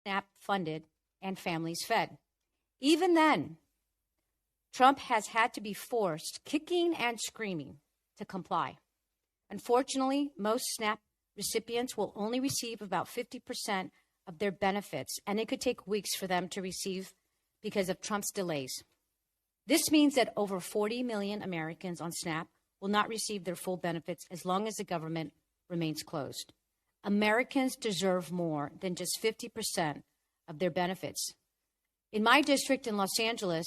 SNAP funded and families fed. Even then, Trump has had to be forced, kicking and screaming, to comply. Unfortunately, most SNAP recipients will only receive about 50% of their benefits, and it could take weeks for them to receive because of Trump's delays. This means that over 40 million Americans on SNAP will not receive their full benefits as long as the government remains closed. Americans deserve more than just 50% of their benefits. In my district in Los Angeles,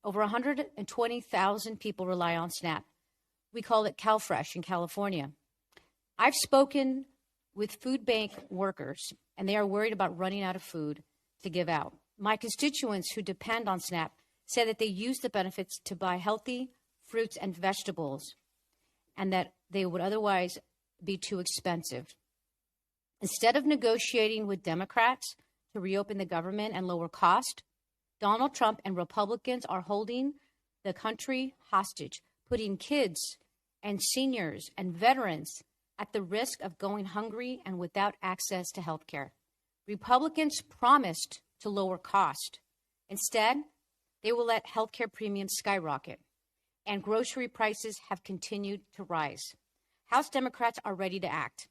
over 120,000 people rely on SNAP. We call it CalFresh in California. I've spoken with food bank workers, and they are worried about running out of food to give out. My constituents who depend on SNAP say that they use the benefits to buy healthy fruits and vegetables, and that they would otherwise be too expensive. Instead of negotiating with Democrats to reopen the government and lower cost, Donald Trump and Republicans are holding the country hostage, putting kids and seniors and veterans at the risk of going hungry and without access to health care. Republicans promised to lower cost. Instead, they will let health care premiums skyrocket, and grocery prices have continued to rise. House Democrats are ready to act,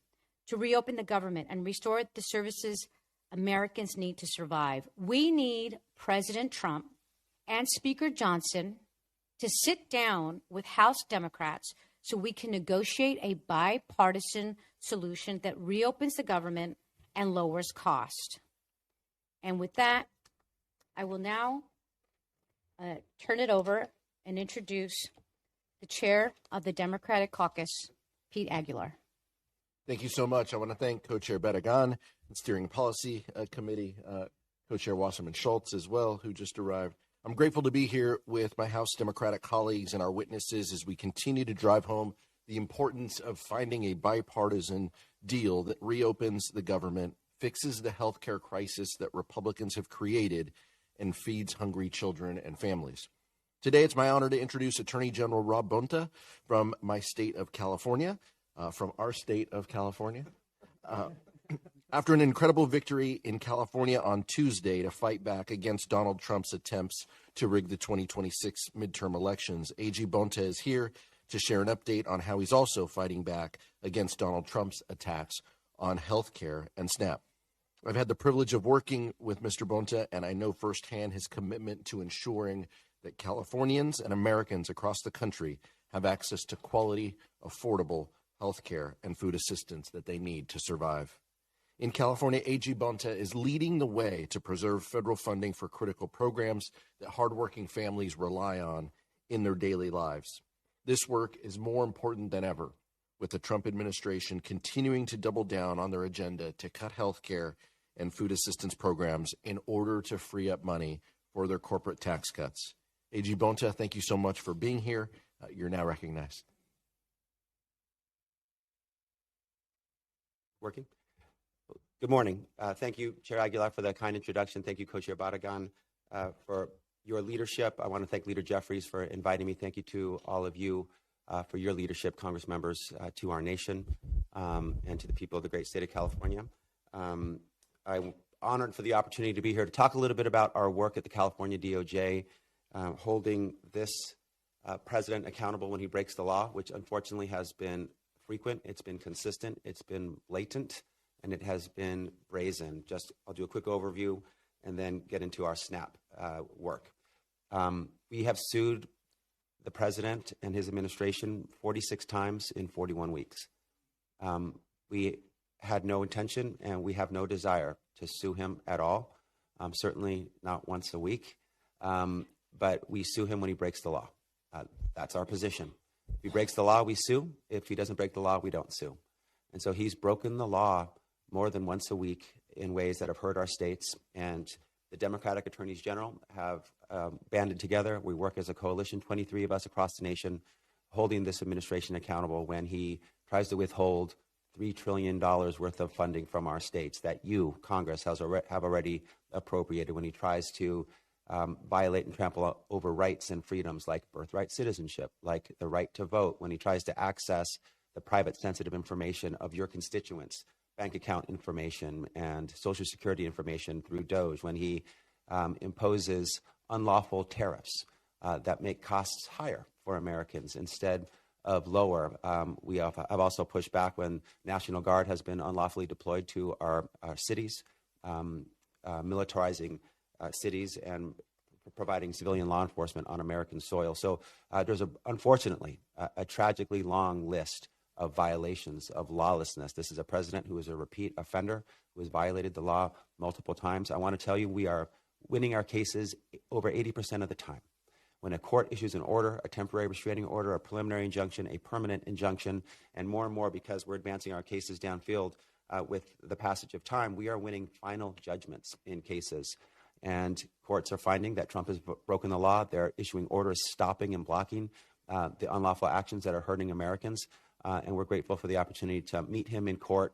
to reopen the government and restore the services Americans need to survive. We need President Trump and Speaker Johnson to sit down with House Democrats so we can negotiate a bipartisan solution that reopens the government and lowers cost. And with that, I will now turn it over and introduce the chair of the Democratic Caucus, Pete Aguilar. Thank you so much. I want to thank Co-Chair Badagan and Steering Policy Committee, Co-Chair Wasserman Schultz as well, who just arrived. I'm grateful to be here with my House Democratic colleagues and our witnesses as we continue to drive home the importance of finding a bipartisan deal that reopens the government, fixes the healthcare crisis that Republicans have created, and feeds hungry children and families. Today, it's my honor to introduce Attorney General Rob Bonta from my state of California, After an incredible victory in California on Tuesday to fight back against Donald Trump's attempts to rig the 2026 midterm elections, AG Bonta is here to share an update on how he's also fighting back against Donald Trump's attacks on health care and SNAP. I've had the privilege of working with Mr. Bonta, and I know firsthand his commitment to ensuring that Californians and Americans across the country have access to quality, affordable health care and food assistance that they need to survive. In California, AG Bonta is leading the way to preserve federal funding for critical programs that hardworking families rely on in their daily lives. This work is more important than ever, with the Trump administration continuing to double down on their agenda to cut health care and food assistance programs in order to free up money for their corporate tax cuts. AG Bonta, thank you so much for being here. You're now recognized. Working? Good morning. Thank you, Chair Aguilar, for that kind introduction. Thank you, Co-Chair Badagan, for your leadership. I want to thank Leader Jeffries for inviting me. Thank you to all of you for your leadership, Congress members, to our nation, and to the people of the great state of California. I'm honored for the opportunity to be here to talk a little bit about our work at the California DOJ, holding this president accountable when he breaks the law, which unfortunately has been frequent, it's been consistent, it's been blatant, and it has been brazen. I'll do a quick overview and then get into our SNAP work. We have sued the president and his administration 46 times in 41 weeks. We had no intention and we have no desire to sue him at all, certainly not once a week, but we sue him when he breaks the law. That's our position. If he breaks the law, we sue. If he doesn't break the law, we don't sue. And so he's broken the law more than once a week in ways that have hurt our states. And the Democratic attorneys general have banded together. We work as a coalition, 23 of us across the nation, holding this administration accountable when he tries to withhold $3 trillion worth of funding from our states that you, Congress, have already appropriated, when he tries to violate and trample over rights and freedoms like birthright citizenship, like the right to vote, when he tries to access the private sensitive information of your constituents, bank account information and Social Security information through DOJ, when he imposes unlawful tariffs that make costs higher for Americans instead of lower. We have also pushed back when National Guard has been unlawfully deployed to our cities, militarizing cities and providing civilian law enforcement on American soil. So there's, unfortunately, a tragically long list of violations of lawlessness. This is a president who is a repeat offender, who has violated the law multiple times. I want to tell you, we are winning our cases over 80% of the time. When a court issues an order, a temporary restraining order, a preliminary injunction, a permanent injunction, and more because we're advancing our cases downfield with the passage of time, we are winning final judgments in cases. And courts are finding that Trump has broken the law. They're issuing orders stopping and blocking the unlawful actions that are hurting Americans. And we're grateful for the opportunity to meet him in court,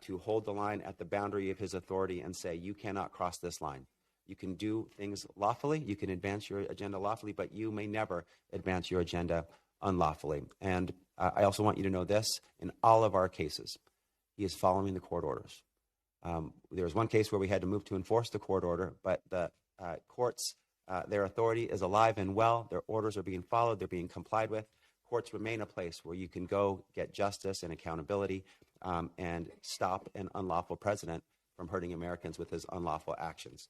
to hold the line at the boundary of his authority and say, you cannot cross this line. You can do things lawfully, you can advance your agenda lawfully, but you may never advance your agenda unlawfully. And I also want you to know this, in all of our cases, he is following the court orders. There was one case where we had to move to enforce the court order, but the courts, their authority is alive and well. Their orders are being followed, they're being complied with. Courts remain a place where you can go get justice and accountability and stop an unlawful president from hurting Americans with his unlawful actions.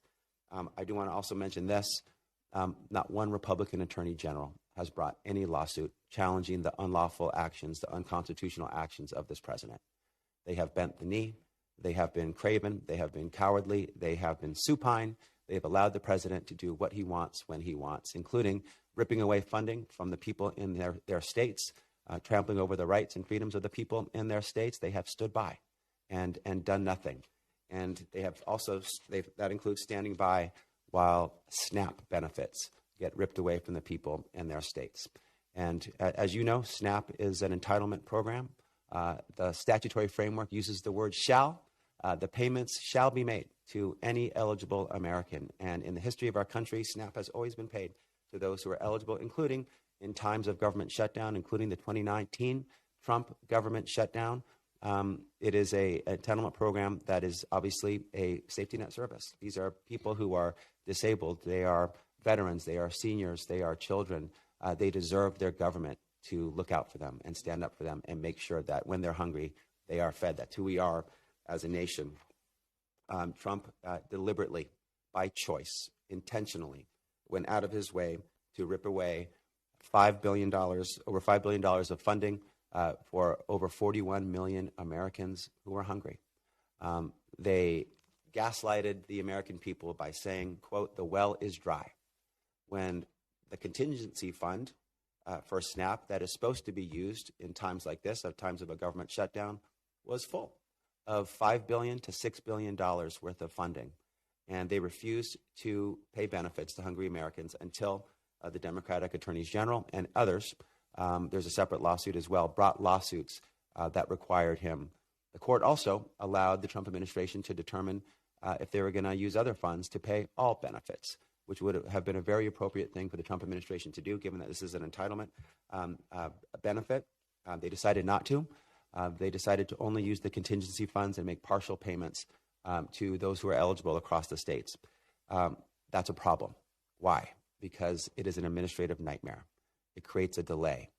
I do want to also mention this. Not one Republican attorney general has brought any lawsuit challenging the unlawful actions, the unconstitutional actions of this president. They have bent the knee. They have been craven. They have been cowardly. They have been supine. They have allowed the president to do what he wants when he wants, including ripping away funding from the people in their states, trampling over the rights and freedoms of the people in their states. They have stood by and done nothing. And they have also, that includes standing by while SNAP benefits get ripped away from the people in their states. And as you know, SNAP is an entitlement program. The statutory framework uses the word shall. The payments shall be made to any eligible American. And in the history of our country, SNAP has always been paid to those who are eligible, including in times of government shutdown, including the 2019 Trump government shutdown. It is a entitlement program that is obviously a safety net service. These are people who are disabled. They are veterans. They are seniors. They are children. They deserve their government to look out for them and stand up for them and make sure that when they're hungry, they are fed. That's who we are as a nation. Trump deliberately, by choice, intentionally, went out of his way to rip away over $5 billion of funding for over 41 million Americans who are hungry. They gaslighted the American people by saying, quote, the well is dry, when the contingency fund for SNAP that is supposed to be used in times like this, at times of a government shutdown, was full of $5 billion to $6 billion worth of funding. And they refused to pay benefits to hungry Americans until the Democratic attorneys general and others, there's a separate lawsuit as well, brought lawsuits that required him. The court also allowed the Trump administration to determine if they were going to use other funds to pay all benefits, which would have been a very appropriate thing for the Trump administration to do, given that this is an entitlement benefit. They decided not to. They decided to only use the contingency funds and make partial payments to those who are eligible across the states. That's a problem. Why? Because it is an administrative nightmare. It creates a delay.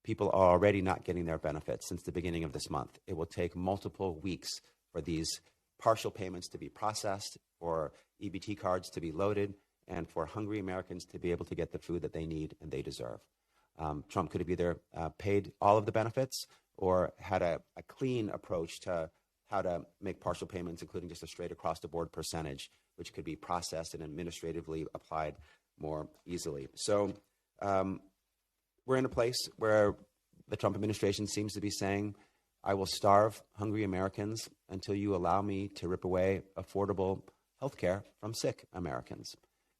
People are already not getting their benefits since the beginning of this month. It will take multiple weeks for these partial payments to be processed, for EBT cards to be loaded, and for hungry Americans to be able to get the food that they need and they deserve. Trump could have either paid all of the benefits or had a clean approach to how to make partial payments, including just a straight across-the-board percentage, which could be processed and administratively applied more easily. So we're in a place where the Trump administration seems to be saying, I will starve hungry Americans until you allow me to rip away affordable health care from sick Americans.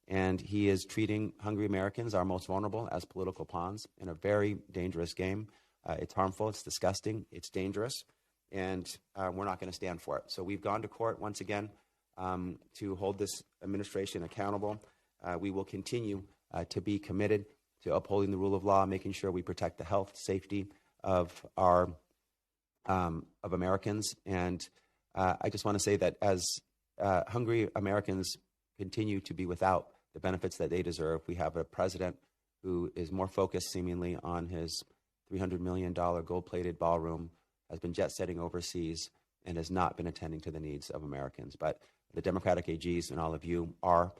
And he is treating hungry Americans, our most vulnerable, as political pawns in a very dangerous game. It's harmful, it's disgusting, it's dangerous, and we're not going to stand for it. So we've gone to court once again to hold this administration accountable. We will continue to be committed to upholding the rule of law, making sure we protect the health, safety of our of Americans, and I just want to say that as hungry Americans continue to be without the benefits that they deserve, we have a president who is more focused seemingly on his $300 million gold-plated ballroom, has been jet-setting overseas, and has not been attending to the needs of Americans. But the Democratic AGs and all of you are,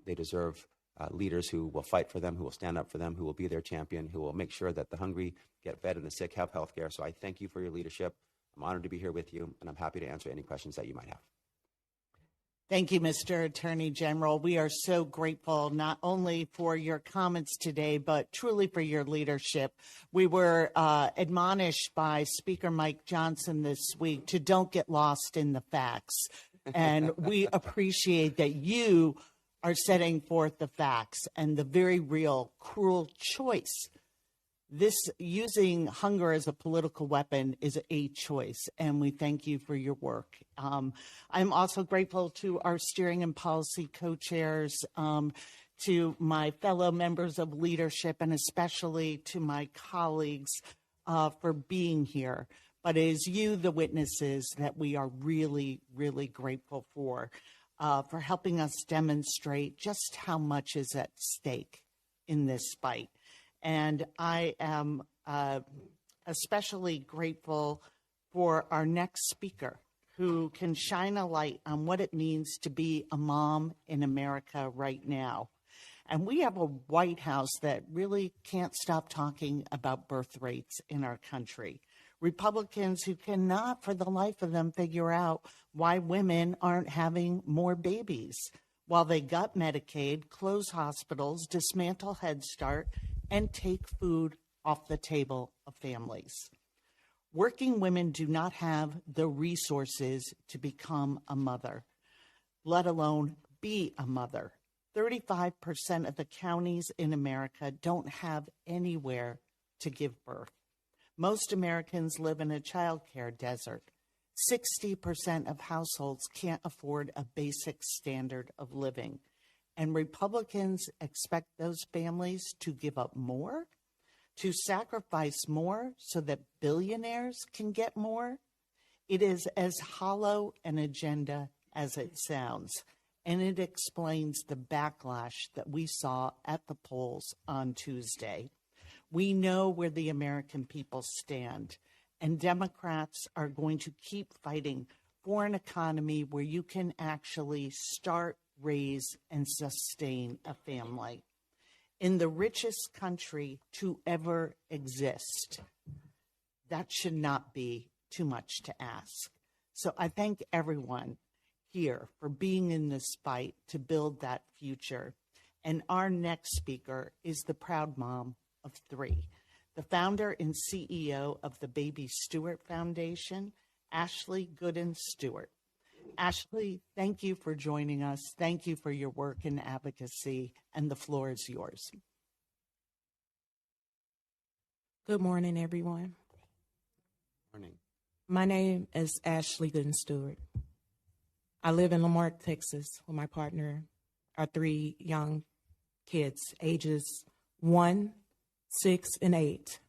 they deserve leaders who will fight for them, who will stand up for them, who will be their champion, who will make sure that the hungry get fed and the sick have health care. So I thank you for your leadership. I'm honored to be here with you, and I'm happy to answer any questions that you might have. Thank you, Mr. Attorney General. We are so grateful not only for your comments today, but truly for your leadership. We were admonished by Speaker Mike Johnson this week to don't get lost in the facts. And we appreciate that you are setting forth the facts and the very real cruel choice. This using hunger as a political weapon is a choice, and we thank you for your work. I'm also grateful to our steering and policy co-chairs, to my fellow members of leadership, and especially to my colleagues for being here. But it is you, the witnesses, that we are really, really grateful for helping us demonstrate just how much is at stake in this fight. And I am especially grateful for our next speaker, who can shine a light on what it means to be a mom in America right now. And we have a White House that really can't stop talking about birth rates in our country. Republicans who cannot for the life of them figure out why women aren't having more babies, while they gut Medicaid, close hospitals, dismantle Head Start, and take food off the table of families. Working women do not have the resources to become a mother, let alone be a mother. 35% of the counties in America don't have anywhere to give birth. Most Americans live in a childcare desert. 60% of households can't afford a basic standard of living. And Republicans expect those families to give up more, to sacrifice more so that billionaires can get more. It is as hollow an agenda as it sounds, and it explains the backlash that we saw at the polls on Tuesday. We know where the American people stand, and Democrats are going to keep fighting for an economy where you can actually start, raise, and sustain a family. In the richest country to ever exist, that should not be too much to ask. So I thank everyone here for being in this fight to build that future. And our next speaker is the proud mom of 3, the founder and CEO of the Baby Stewart Foundation, Ashley Gooden Stewart. Ashley, thank you for joining us. Thank you for your work and advocacy, and the floor is yours. Good morning, everyone. Morning. My name is Ashley Gooden Stewart. I live in Lamarck, Texas, with my partner, our 3 young kids, ages 1, 6, and 8.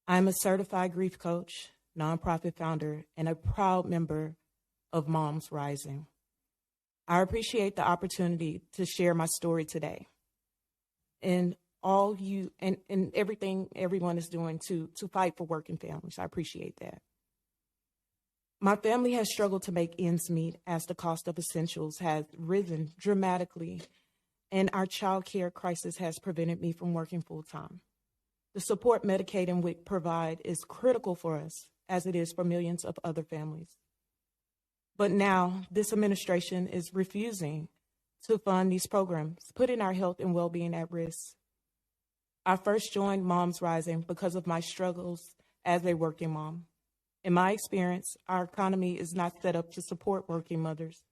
I'm a certified grief coach, nonprofit founder, and a proud member of Moms Rising. I appreciate the opportunity to share my story today and all you and everything everyone is doing to fight for working families. I appreciate that. My family has struggled to make ends meet as the cost of essentials has risen dramatically, and our child care crisis has prevented me from working full time. The support Medicaid and WIC provide is critical for us, as it is for millions of other families. But now, this administration is refusing to fund these programs, putting our health and well-being at risk. I first joined Moms Rising because of my struggles as a working mom. In my experience, our economy is not set up to support working mothers.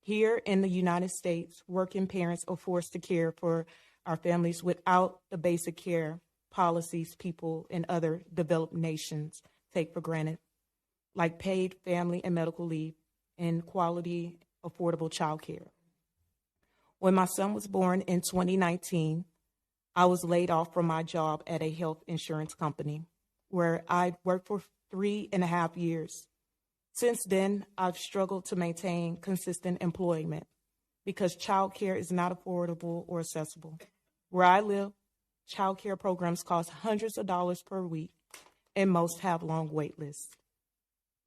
Here in the United States, working parents are forced to care for our families without the basic care policies people in other developed nations take for granted, like paid family and medical leave and quality, affordable child care. When my son was born in 2019, I was laid off from my job at a health insurance company where I'd worked for 3.5 years. Since then, I've struggled to maintain consistent employment because childcare is not affordable or accessible. Where I live, childcare programs cost hundreds of dollars per week, and most have long wait lists.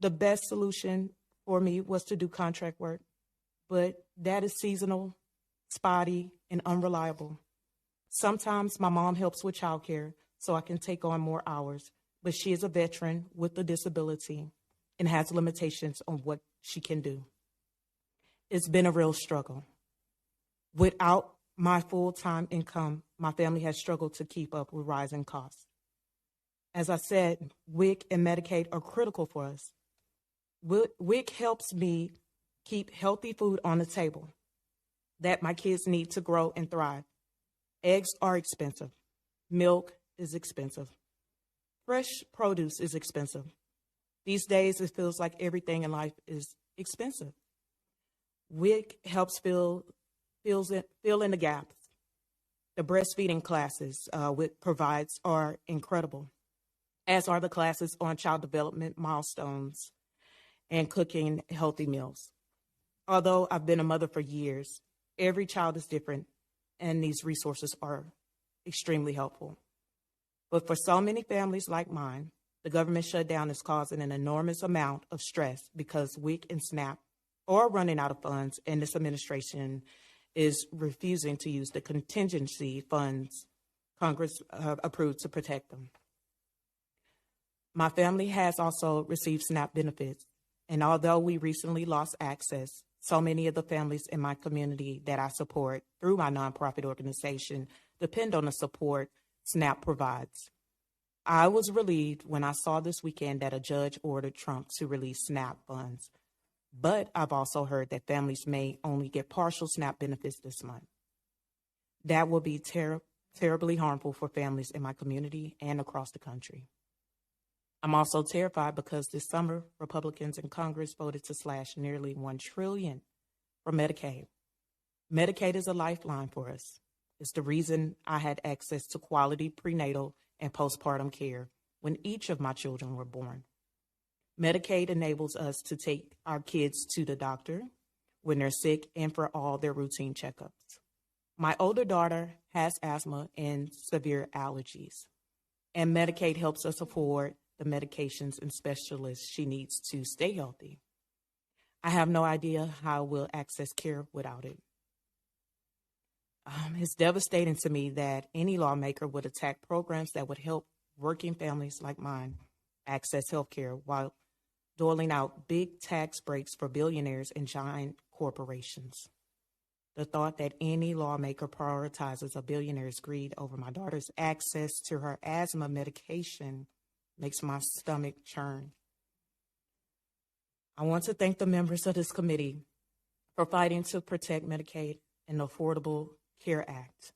The best solution for me was to do contract work, but that is seasonal, spotty, and unreliable. Sometimes my mom helps with childcare so I can take on more hours, but she is a veteran with a disability and has limitations on what she can do. It's been a real struggle. Without my full-time income, my family has struggled to keep up with rising costs. As I said, WIC and Medicaid are critical for us. WIC helps me keep healthy food on the table that my kids need to grow and thrive. Eggs are expensive. Milk is expensive. Fresh produce is expensive. These days, it feels like everything in life is expensive. WIC helps fill in the gaps. The breastfeeding classes WIC provides are incredible, as are the classes on child development milestones and cooking healthy meals. Although I've been a mother for years, every child is different, and these resources are extremely helpful. But for so many families like mine, the government shutdown is causing an enormous amount of stress because WIC and SNAP are running out of funds, and this administration is refusing to use the contingency funds Congress approved to protect them. My family has also received SNAP benefits, and although we recently lost access, so many of the families in my community that I support through my nonprofit organization depend on the support SNAP provides. I was relieved when I saw this weekend that a judge ordered Trump to release SNAP funds, but I've also heard that families may only get partial SNAP benefits this month. That will be terribly harmful for families in my community and across the country. I'm also terrified because this summer, Republicans in Congress voted to slash nearly $1 trillion from Medicaid. Medicaid is a lifeline for us. It's the reason I had access to quality prenatal and postpartum care when each of my children were born. Medicaid enables us to take our kids to the doctor when they're sick and for all their routine checkups. My older daughter has asthma and severe allergies, and Medicaid helps us afford the medications and specialists she needs to stay healthy. I have no idea how we'll access care without it. It's devastating to me that any lawmaker would attack programs that would help working families like mine access health care while doling out big tax breaks for billionaires and giant corporations. The thought that any lawmaker prioritizes a billionaire's greed over my daughter's access to her asthma medication makes my stomach churn. I want to thank the members of this committee for fighting to protect Medicaid and the Affordable Care Act.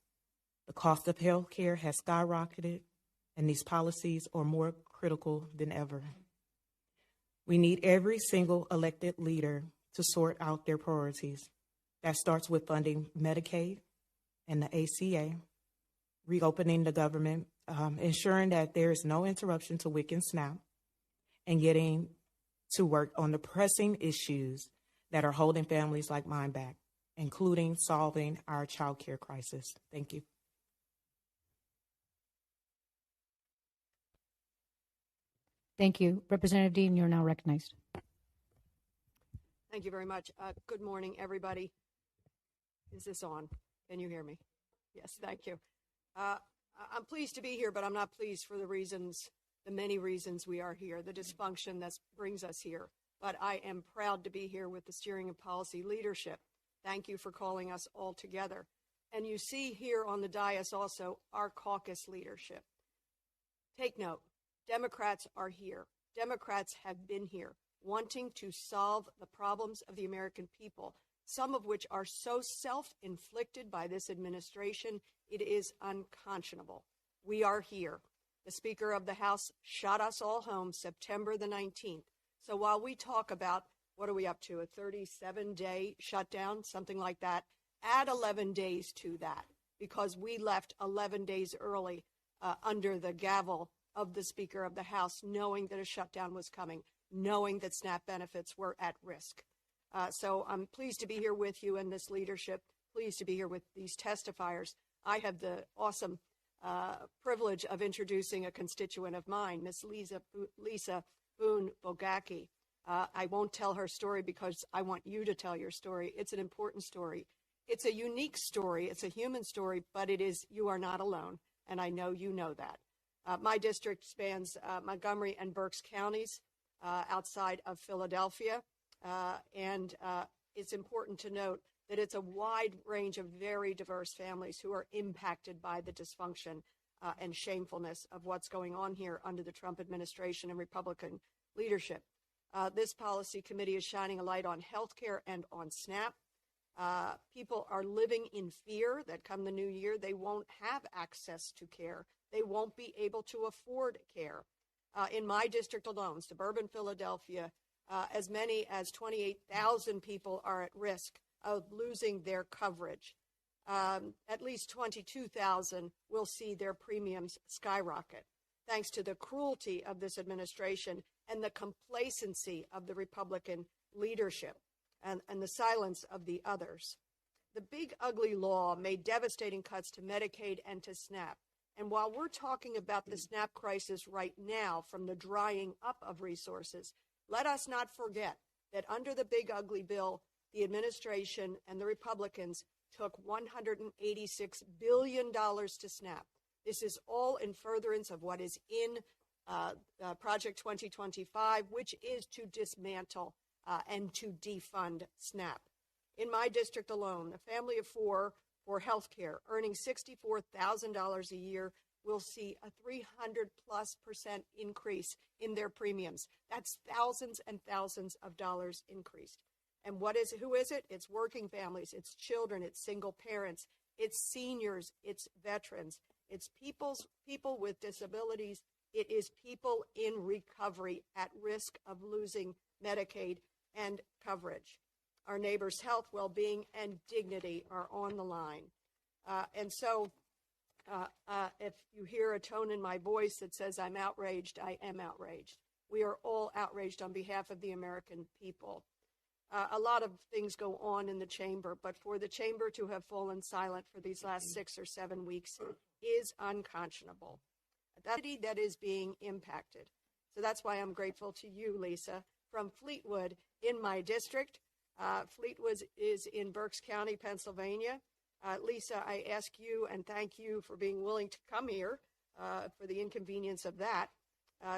The cost of health care has skyrocketed, and these policies are more critical than ever. We need every single elected leader to sort out their priorities. That starts with funding Medicaid and the ACA, reopening the government, ensuring that there is no interruption to WIC and SNAP, and getting to work on the pressing issues that are holding families like mine back, including solving our child care crisis. Thank you. Thank you. Representative Dean, you're now recognized. Thank you very much. Good morning, everybody. Is this on? Can you hear me? Yes, thank you. I'm pleased to be here, but I'm not pleased for the many reasons we are here, the dysfunction that brings us here. But I am proud to be here with the Steering and Policy Leadership. Thank you for calling us all together. And you see here on the dais also our caucus leadership. Take note, Democrats are here. Democrats have been here, wanting to solve the problems of the American people, some of which are so self-inflicted by this administration, it is unconscionable. We are here. The Speaker of the House shot us all home September the 19th. So while we talk about, what are we up to, a 37-day shutdown, something like that, add 11 days to that, because we left 11 days early under the gavel of the Speaker of the House, knowing that a shutdown was coming. knowing that SNAP benefits were at risk. So I'm pleased to be here with you and this leadership, pleased to be here with these testifiers. I have the awesome privilege of introducing a constituent of mine, Miss Lisa Boone Bogacki. I won't tell her story because I want you to tell your story. It's an important story. It's a unique story. It's a human story, but you are not alone, and I know you know that. My district spans Montgomery and Berks counties outside of Philadelphia, and it's important to note that it's a wide range of very diverse families who are impacted by the dysfunction and shamefulness of what's going on here under the Trump administration and Republican leadership. This policy committee is shining a light on health care and on SNAP. People are living in fear that come the new year, they won't have access to care. They won't be able to afford care. In my district alone, suburban Philadelphia, as many as 28,000 people are at risk of losing their coverage. At least 22,000 will see their premiums skyrocket, thanks to the cruelty of this administration and the complacency of the Republican leadership and the silence of the others. The big ugly law made devastating cuts to Medicaid and to SNAP. And while we're talking about the SNAP crisis right now from the drying up of resources, let us not forget that under the big ugly bill, the administration and the Republicans took $186 billion to SNAP. This is all in furtherance of what is in Project 2025, which is to dismantle and to defund SNAP. In my district alone, a family of four for health care earning $64,000 a year will see a 300+% increase in their premiums. That's thousands and thousands of dollars increased. And who is it? It's working families, it's children, it's single parents, it's seniors, it's veterans, it's people with disabilities, it is people in recovery at risk of losing Medicaid and coverage. Our neighbors' health, well-being, and dignity are on the line. And so if you hear a tone in my voice that says I'm outraged, I am outraged. We are all outraged on behalf of the American people. A lot of things go on in the chamber, but for the chamber to have fallen silent for these last 6 or 7 weeks is unconscionable. That is being impacted. So that's why I'm grateful to you, Lisa, from Fleetwood in my district. Fleetwood is in Berks County, Pennsylvania. Lisa, I ask you and thank you for being willing to come here for the inconvenience of that,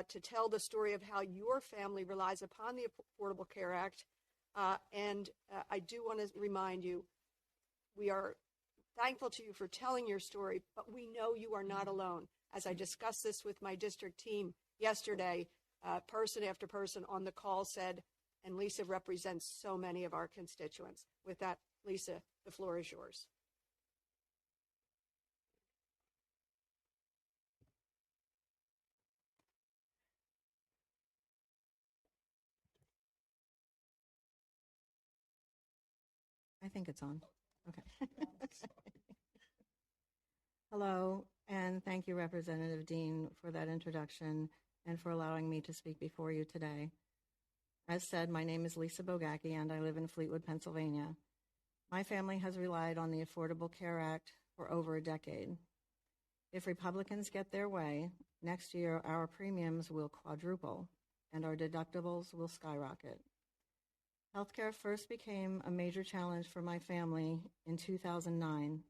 to tell the story of how your family relies upon the Affordable Care Act. And I do want to remind you, we are thankful to you for telling your story, but we know you are not alone. As I discussed this with my district team yesterday, person after person on the call said, and Lisa represents so many of our constituents. With that, Lisa, the floor is yours. I think it's on. Okay. Hello, and thank you, Representative Dean, for that introduction and for allowing me to speak before you today. As said, my name is Lisa Bogacki, and I live in Fleetwood, Pennsylvania. My family has relied on the Affordable Care Act for over a decade. If Republicans get their way, next year our premiums will quadruple and our deductibles will skyrocket. Healthcare first became a major challenge for my family in 2009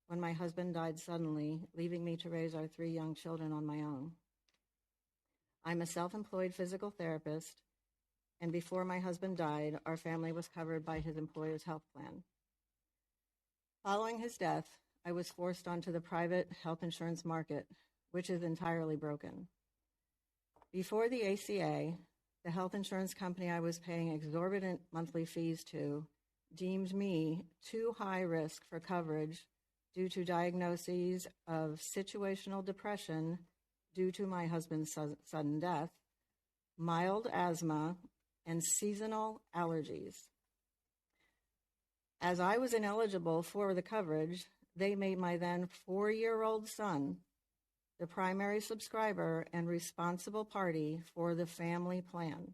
when my husband died suddenly, leaving me to raise our 3 young children on my own. I'm a self-employed physical therapist, and before my husband died, our family was covered by his employer's health plan. Following his death, I was forced onto the private health insurance market, which is entirely broken. Before the ACA, the health insurance company I was paying exorbitant monthly fees to deemed me too high risk for coverage due to diagnoses of situational depression due to my husband's sudden death, mild asthma, and seasonal allergies. As I was ineligible for the coverage, they made my then 4-year-old son the primary subscriber and responsible party for the family plan.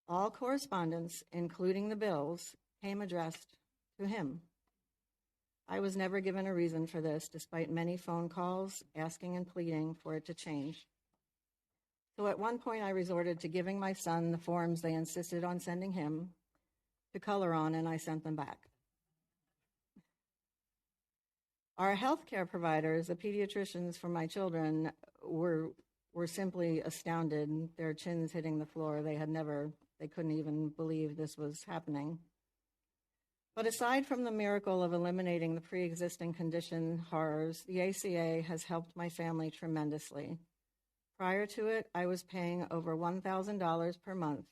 All correspondence, including the bills, came addressed to him. I was never given a reason for this, despite many phone calls asking and pleading for it to change. So at one point, I resorted to giving my son the forms they insisted on sending him to color on, and I sent them back. Our healthcare providers, the pediatricians for my children, were simply astounded, their chins hitting the floor. They couldn't even believe this was happening. But aside from the miracle of eliminating the pre-existing condition horrors, the ACA has helped my family tremendously. Prior to it, I was paying over $1,000 per month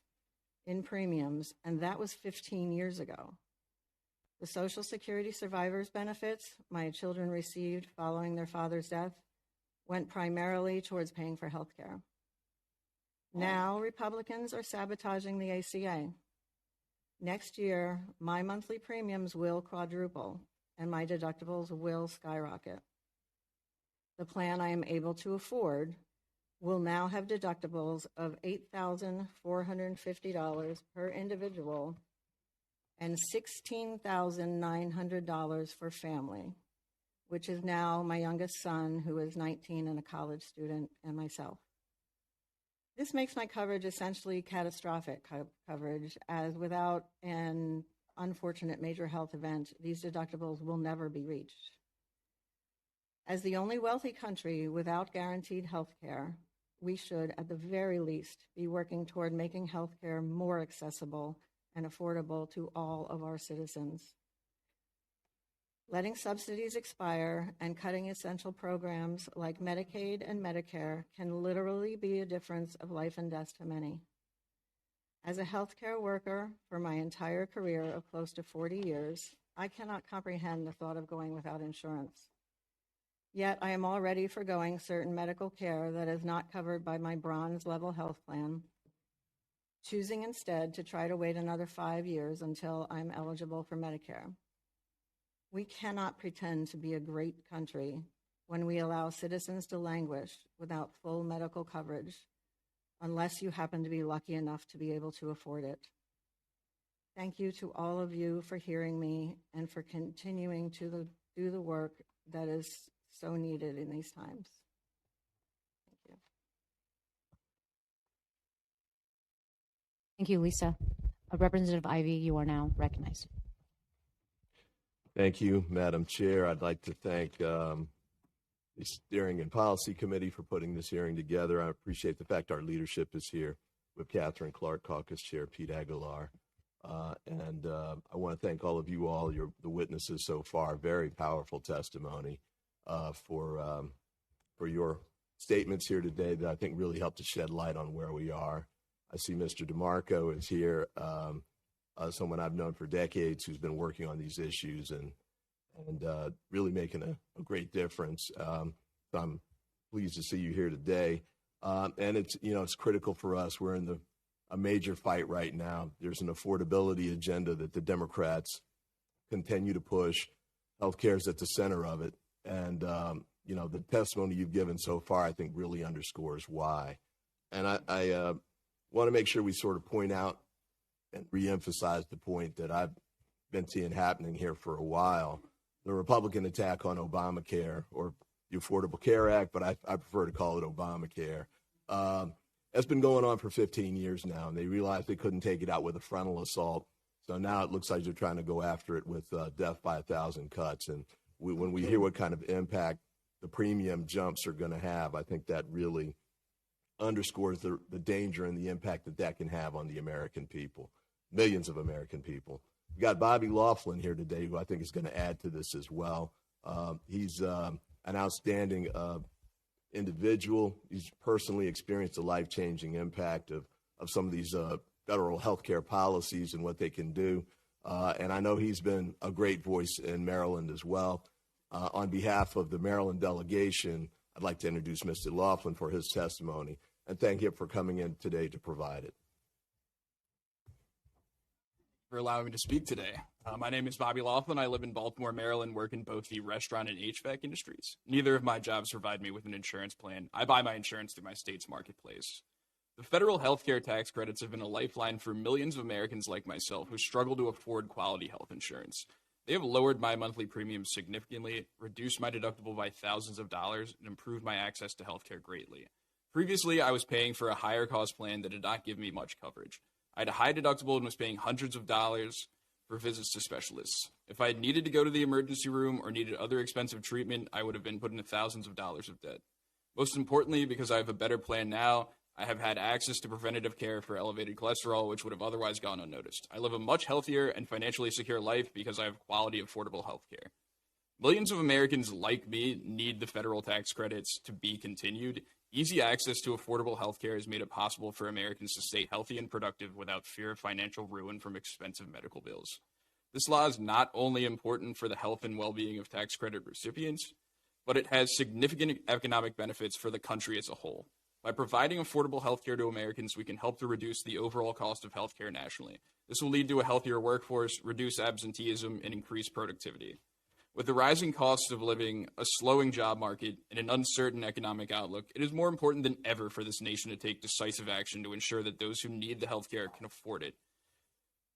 in premiums, and that was 15 years ago. The Social Security survivors benefits my children received following their father's death went primarily towards paying for health care. Now, Republicans are sabotaging the ACA. Next year, my monthly premiums will quadruple, and my deductibles will skyrocket. The plan I am able to afford will now have deductibles of $8,450 per individual and $16,900 for family, which is now my youngest son, who is 19 and a college student, and myself. This makes my coverage essentially catastrophic coverage, as without an unfortunate major health event, these deductibles will never be reached. As the only wealthy country without guaranteed health care, we should, at the very least, be working toward making health care more accessible and affordable to all of our citizens. Letting subsidies expire and cutting essential programs like Medicaid and Medicare can literally be a difference of life and death to many. As a healthcare worker for my entire career of close to 40 years, I cannot comprehend the thought of going without insurance. Yet I am already forgoing certain medical care that is not covered by my bronze level health plan, choosing instead to try to wait another 5 years until I'm eligible for Medicare. We cannot pretend to be a great country when we allow citizens to languish without full medical coverage, unless you happen to be lucky enough to be able to afford it. Thank you to all of you for hearing me and for continuing to do the work that is so needed in these times. Thank you. Thank you, Lisa. Representative Ivey, you are now recognized. Thank you, Madam Chair. I'd like to thank the Steering and Policy Committee for putting this hearing together. I appreciate the fact our leadership is here with Catherine Clark, Caucus Chair Pete Aguilar. And I want to thank all of you all, the witnesses so far. Very powerful testimony for your statements here today that I think really helped to shed light on where we are. I see Mr. DeMarco is here. Someone I've known for decades who's been working on these issues and really making a great difference. So I'm pleased to see you here today. And it's critical for us. We're in a major fight right now. There's an affordability agenda that the Democrats continue to push. Healthcare is at the center of it. And, the testimony you've given so far, I think, really underscores why. And I want to make sure we sort of point out and reemphasize the point that I've been seeing happening here for a while. The Republican attack on Obamacare, or the Affordable Care Act, but I prefer to call it Obamacare, that's been going on for 15 years now, and they realized they couldn't take it out with a frontal assault. So now it looks like they're trying to go after it with death by 1,000 cuts. And when we hear what kind of impact the premium jumps are going to have, I think that really underscores the danger and the impact that can have on the American people. Millions of American people. We got Bobby Laughlin here today, who I think is going to add to this as well. He's an outstanding individual. He's personally experienced the life-changing impact of some of these federal health care policies and what they can do. And I know he's been a great voice in Maryland as well. On behalf of the Maryland delegation, I'd like to introduce Mr. Laughlin for his testimony and thank him for coming in today to provide it. For allowing me to speak today. My name is Bobby Laughlin. I live in Baltimore, Maryland, work in both the restaurant and HVAC industries. Neither of my jobs provide me with an insurance plan. I buy my insurance through my state's marketplace. The federal healthcare tax credits have been a lifeline for millions of Americans like myself who struggle to afford quality health insurance. They have lowered my monthly premiums significantly, reduced my deductible by thousands of dollars, and improved my access to healthcare greatly. Previously, I was paying for a higher cost plan that did not give me much coverage. I had a high deductible and was paying hundreds of dollars for visits to specialists. If I had needed to go to the emergency room or needed other expensive treatment, I would have been put into thousands of dollars of debt. Most importantly, because I have a better plan now, I have had access to preventative care for elevated cholesterol, which would have otherwise gone unnoticed. I live a much healthier and financially secure life because I have quality, affordable health care. Millions of Americans like me need the federal tax credits to be continued. Easy access to affordable health care has made it possible for Americans to stay healthy and productive without fear of financial ruin from expensive medical bills. This law is not only important for the health and well-being of tax credit recipients, but it has significant economic benefits for the country as a whole. By providing affordable health care to Americans, we can help to reduce the overall cost of health care nationally. This will lead to a healthier workforce, reduce absenteeism, and increase productivity. With the rising cost of living, a slowing job market, and an uncertain economic outlook, it is more important than ever for this nation to take decisive action to ensure that those who need the health care can afford it.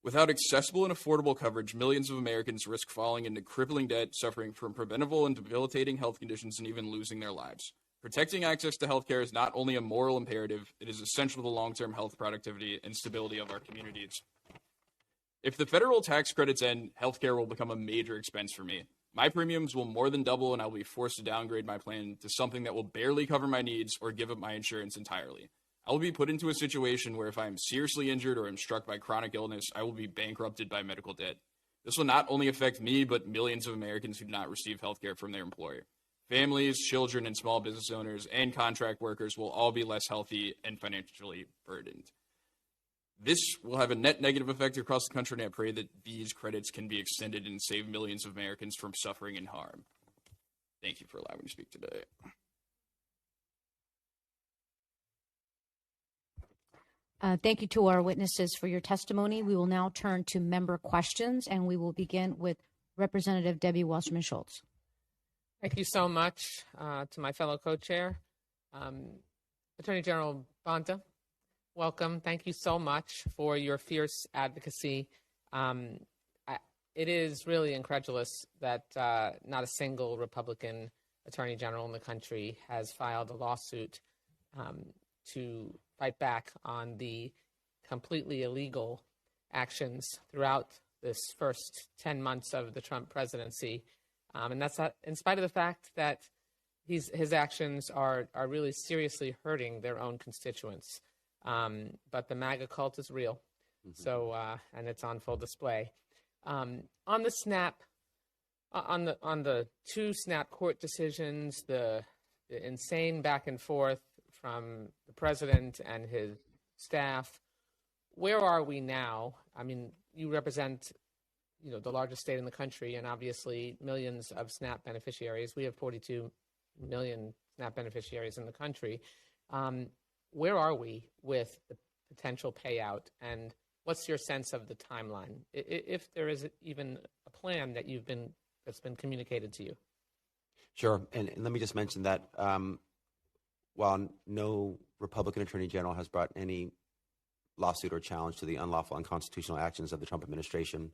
Without accessible and affordable coverage, millions of Americans risk falling into crippling debt, suffering from preventable and debilitating health conditions, and even losing their lives. Protecting access to health care is not only a moral imperative, it is essential to the long-term health productivity and stability of our communities. If the federal tax credits end, health care will become a major expense for me. My premiums will more than double, and I will be forced to downgrade my plan to something that will barely cover my needs or give up my insurance entirely. I will be put into a situation where if I am seriously injured or am struck by chronic illness, I will be bankrupted by medical debt. This will not only affect me, but millions of Americans who do not receive health care from their employer. Families, children, and small business owners and contract workers will all be less healthy and financially burdened. This will have a net negative effect across the country, and I pray that these credits can be extended and save millions of Americans from suffering and harm. Thank you for allowing me to speak today. Thank you to our witnesses for your testimony. We will now turn to member questions, and we will begin with Representative Debbie Wasserman Schultz. Thank you so much to my fellow co-chair, Attorney General Bonta. Welcome. Thank you so much for your fierce advocacy. It is really incredulous that not a single Republican Attorney General in the country has filed a lawsuit to fight back on the completely illegal actions throughout this first 10 months of the Trump presidency. And that's not, in spite of the fact that his actions are really seriously hurting their own constituents. But the MAGA cult is real. So, and it's on full display. On the SNAP, on the two SNAP court decisions, the insane back and forth from the president and his staff, where are we now? I mean, you represent, the largest state in the country, and obviously millions of SNAP beneficiaries. We have 42 million SNAP beneficiaries in the country. Where are we with the potential payout, and what's your sense of the timeline, if there is even a plan that's been communicated to you? Sure, and let me just mention that while no Republican Attorney General has brought any lawsuit or challenge to the unlawful unconstitutional actions of the Trump administration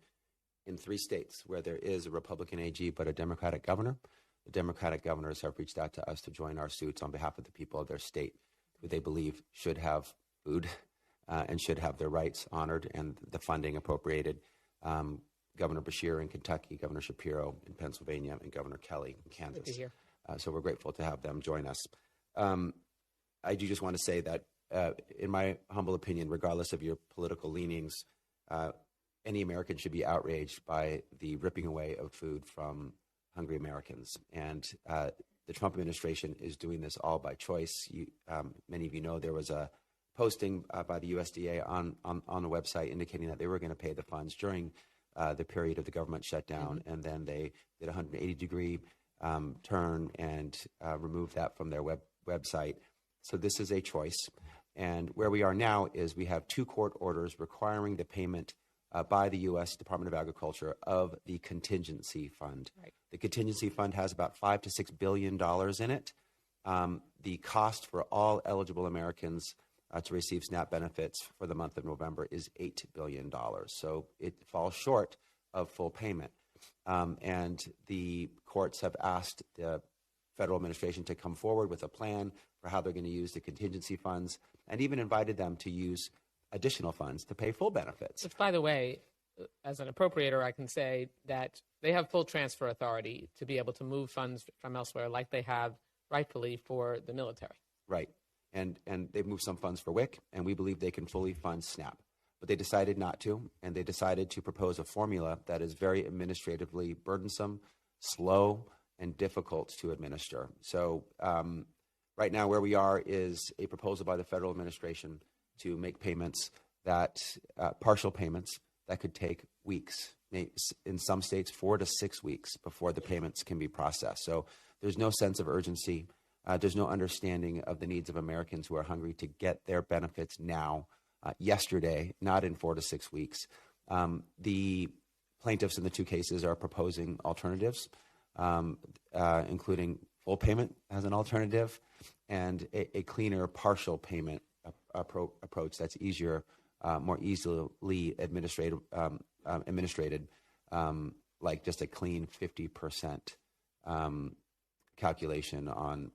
in 3 states where there is a Republican AG but a Democratic governor, the Democratic governors have reached out to us to join our suits on behalf of the people of their state who they believe should have food and should have their rights honored and the funding appropriated. Governor Beshear in Kentucky, Governor Shapiro in Pennsylvania, and Governor Kelly in Kansas. Good to hear. So we're grateful to have them join us. I do just want to say that, in my humble opinion, regardless of your political leanings, any American should be outraged by the ripping away of food from hungry Americans. And the Trump administration is doing this all by choice. Many of you know there was a posting by the USDA on the website indicating that they were going to pay the funds during the period of the government shutdown, and then they did a 180-degree turn and removed that from their website. So this is a choice. And where we are now is we have 2 court orders requiring the payment by the U.S. Department of Agriculture of the contingency fund. Right. The contingency fund has about $5 to $6 billion in it. The cost for all eligible Americans to receive SNAP benefits for the month of November is $8 billion. So it falls short of full payment. And the courts have asked the federal administration to come forward with a plan for how they're going to use the contingency funds, and even invited them to use additional funds to pay full benefits. Which, by the way, as an appropriator, I can say that they have full transfer authority to be able to move funds from elsewhere like they have rightfully for the military. Right. And they've moved some funds for WIC, and we believe they can fully fund SNAP. But they decided not to, and they decided to propose a formula that is very administratively burdensome, slow, and difficult to administer. So right now where we are is a proposal by the federal administration to make payments that, partial payments, that could take weeks, in some states 4 to 6 weeks before the payments can be processed. So there's no sense of urgency. There's no understanding of the needs of Americans who are hungry to get their benefits now, yesterday, not in 4 to 6 weeks. The plaintiffs in the two cases are proposing alternatives, including full payment as an alternative and a cleaner partial payment approach that's easier, more easily administrated, like just a clean 50% calculation on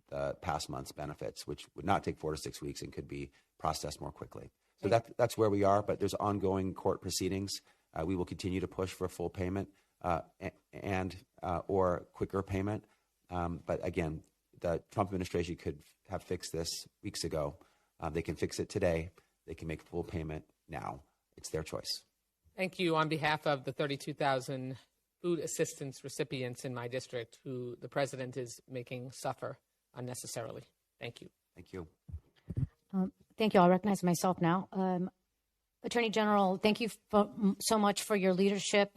the past month's benefits, which would not take 4 to 6 weeks and could be processed more quickly. So that's where we are, but there's ongoing court proceedings. We will continue to push for full payment and or quicker payment. But again, the Trump administration could have fixed this weeks ago. They can fix it today. They can make full payment now. It's their choice. Thank you. On behalf of the 32,000 food assistance recipients in my district who the president is making suffer unnecessarily. Thank you. Thank you. Thank you. I'll recognize myself now. Attorney General, thank you so much for your leadership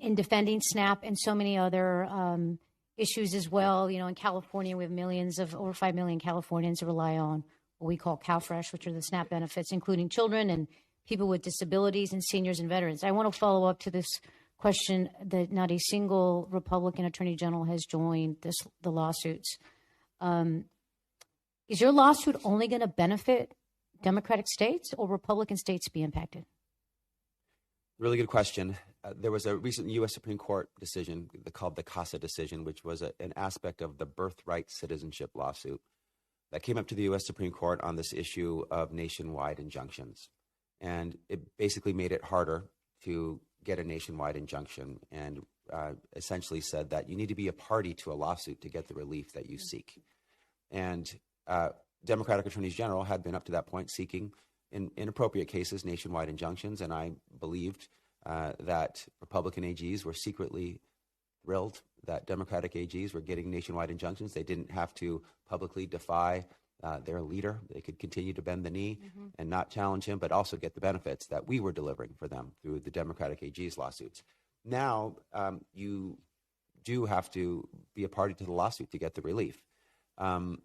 in defending SNAP and so many other issues as well. You know, in California, we have over 5 million Californians who rely on what we call CalFresh, which are the SNAP benefits, including children and people with disabilities and seniors and veterans. I want to follow up to this question that not a single Republican Attorney General has joined the lawsuits. Is your lawsuit only going to benefit Democratic states or Republican states be impacted? Really good question. There was a recent U.S. Supreme Court decision called the CASA decision, which was an aspect of the birthright citizenship lawsuit that came up to the U.S. Supreme Court on this issue of nationwide injunctions. And it basically made it harder to get a nationwide injunction and essentially said that you need to be a party to a lawsuit to get the relief that you seek. And Democratic attorneys general had been up to that point seeking, in appropriate cases, nationwide injunctions, and I believed that Republican AGs were secretly thrilled that Democratic AGs were getting nationwide injunctions. They didn't have to publicly defy their leader. They could continue to bend the knee and not challenge him, but also get the benefits that we were delivering for them through the Democratic AGs lawsuits. Now, you do have to be a party to the lawsuit to get the relief. I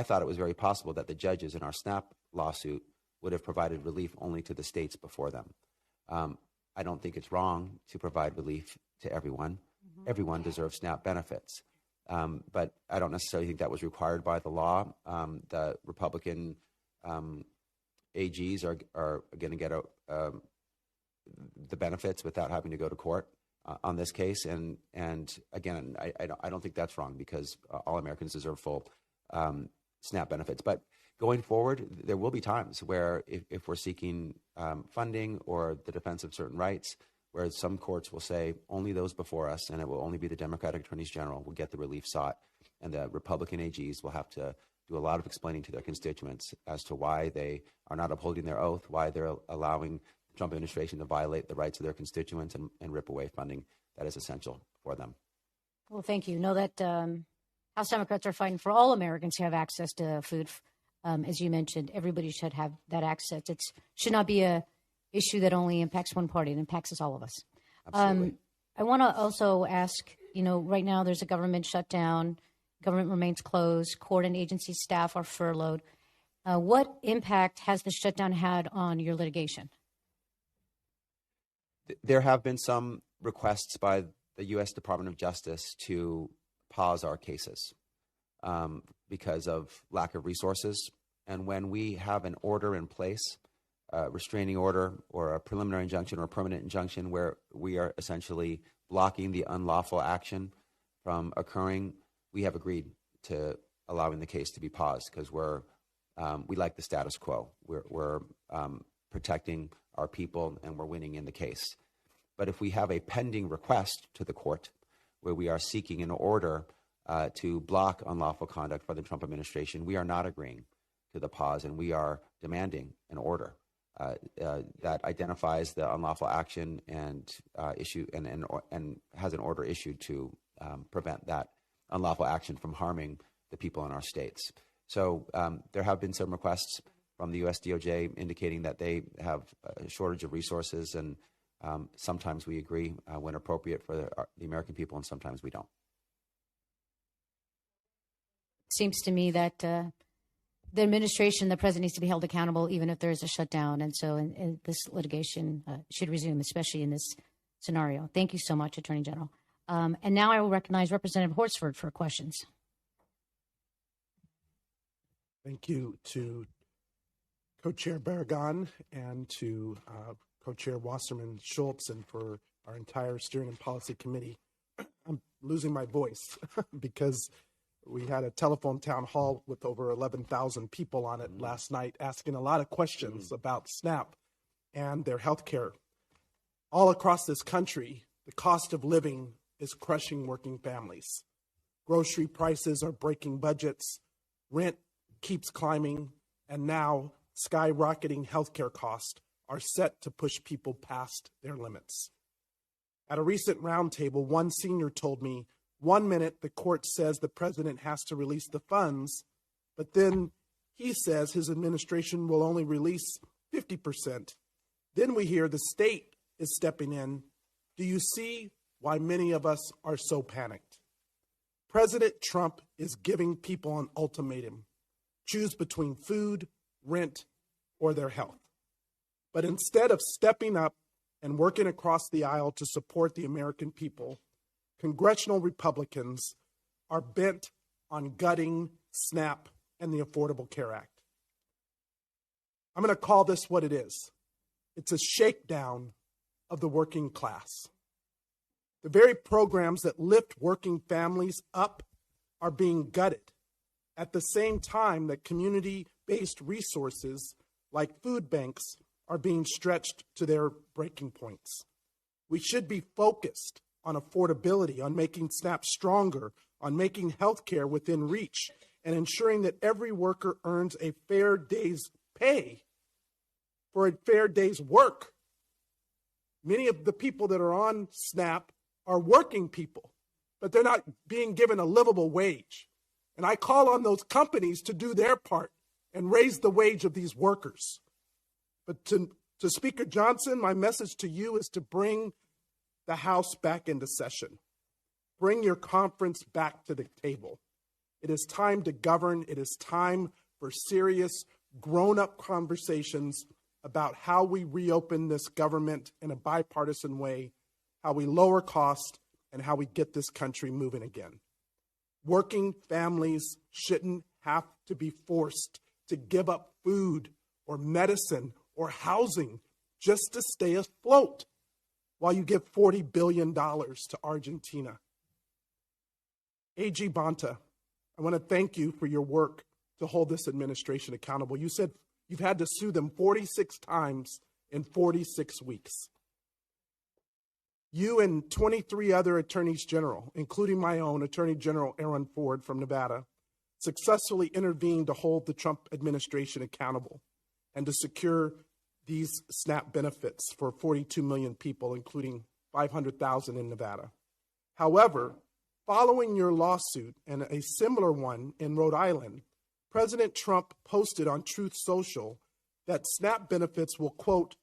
thought it was very possible that the judges in our SNAP lawsuit would have provided relief only to the states before them. I don't think it's wrong to provide relief to everyone. Everyone deserves SNAP benefits. But I don't necessarily think that was required by the law. The Republican AGs are going to get the benefits without having to go to court on this case. And again, I don't think that's wrong because all Americans deserve full SNAP benefits. But going forward, there will be times where if we're seeking funding or the defense of certain rights, where some courts will say only those before us, and it will only be the Democratic attorneys general will get the relief sought, and the Republican AGs will have to do a lot of explaining to their constituents as to why they are not upholding their oath, why they're allowing the Trump administration to violate the rights of their constituents and rip away funding that is essential for them. Well, thank you. Know that House Democrats are fighting for all Americans to have access to food. As you mentioned, everybody should have that access. It should not be a issue that only impacts one party. It impacts us, all of us. Absolutely. I want to also ask, right now there's a government shutdown. Government remains closed. Court and agency staff are furloughed. What impact has the shutdown had on your litigation? There have been some requests by the U.S. Department of Justice to pause our cases because of lack of resources And when we have an order in place, a restraining order or a preliminary injunction or a permanent injunction where we are essentially blocking the unlawful action from occurring, we have agreed to allowing the case to be paused because we like the status quo. We're protecting our people and we're winning in the case. But if we have a pending request to the court where we are seeking an order to block unlawful conduct for the Trump administration, we are not agreeing to the pause, and we are demanding an order that identifies the unlawful action and has an order issued to prevent that unlawful action from harming the people in our states. So there have been some requests from the U.S. DOJ indicating that they have a shortage of resources, and sometimes we agree when appropriate for the American people, and sometimes we don't. It seems to me that the administration, the president needs to be held accountable even if there is a shutdown. And so this litigation should resume, especially in this scenario. Thank you so much, Attorney General. And now I will recognize Representative Horsford for questions. Thank you to Co-Chair Barragan and to Co-Chair Wasserman Schultz and for our entire Steering and Policy Committee. I'm losing my voice because we had a telephone town hall with over 11,000 people on it last night asking a lot of questions about SNAP and their health care. All across this country, the cost of living is crushing working families. Grocery prices are breaking budgets, rent keeps climbing, and now skyrocketing healthcare costs are set to push people past their limits. At a recent roundtable, one senior told me, 1 minute the court says the president has to release the funds, but then he says his administration will only release 50%. Then we hear the state is stepping in. Do you see why many of us are so panicked? President Trump is giving people an ultimatum. Choose between food, rent, or their health. But instead of stepping up and working across the aisle to support the American people, congressional Republicans are bent on gutting SNAP and the Affordable Care Act. I'm going to call this what it is. It's a shakedown of the working class. The very programs that lift working families up are being gutted at the same time that community-based resources like food banks are being stretched to their breaking points. We should be focused on affordability, on making SNAP stronger, on making health care within reach, and ensuring that every worker earns a fair day's pay for a fair day's work. Many of the people that are on SNAP are working people, but they're not being given a livable wage. And I call on those companies to do their part and raise the wage of these workers. But to Speaker Johnson, my message to you is to bring the House back into session. Bring your conference back to the table. It is time to govern. It is time for serious, grown-up conversations about how we reopen this government in a bipartisan way, how we lower cost, and how we get this country moving again. Working families shouldn't have to be forced to give up food or medicine or housing just to stay afloat while you give $40 billion to Argentina. AG Bonta, I want to thank you for your work to hold this administration accountable. You said you've had to sue them 46 times in 46 weeks. You and 23 other attorneys general, including my own Attorney General Aaron Ford from Nevada, successfully intervened to hold the Trump administration accountable and to secure these SNAP benefits for 42 million people, including 500,000 in Nevada. However, following your lawsuit and a similar one in Rhode Island, President Trump posted on Truth Social that SNAP benefits will, quote,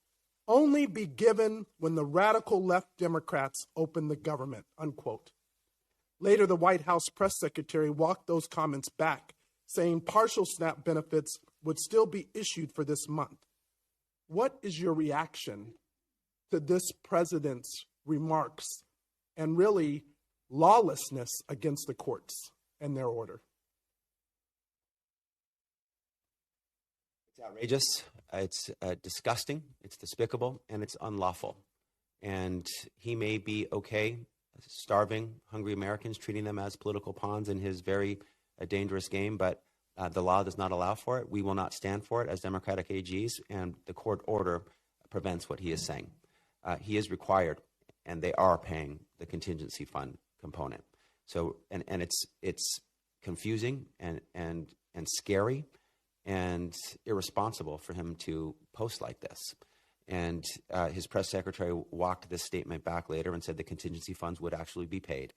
only be given when the radical left Democrats open the government, unquote. Later, the White House press secretary walked those comments back, saying partial SNAP benefits would still be issued for this month. What is your reaction to this president's remarks and really lawlessness against the courts and their order? It's outrageous. It's disgusting. It's despicable, and it's unlawful. And he may be okay starving hungry Americans, treating them as political pawns in his very dangerous game, but the law does not allow for it. We will not stand for it as Democratic AGs, and the court order prevents what he is saying. He is required, and they are paying the contingency fund component. So, and it's confusing and scary and irresponsible for him to post like this. And his press secretary walked this statement back later and said the contingency funds would actually be paid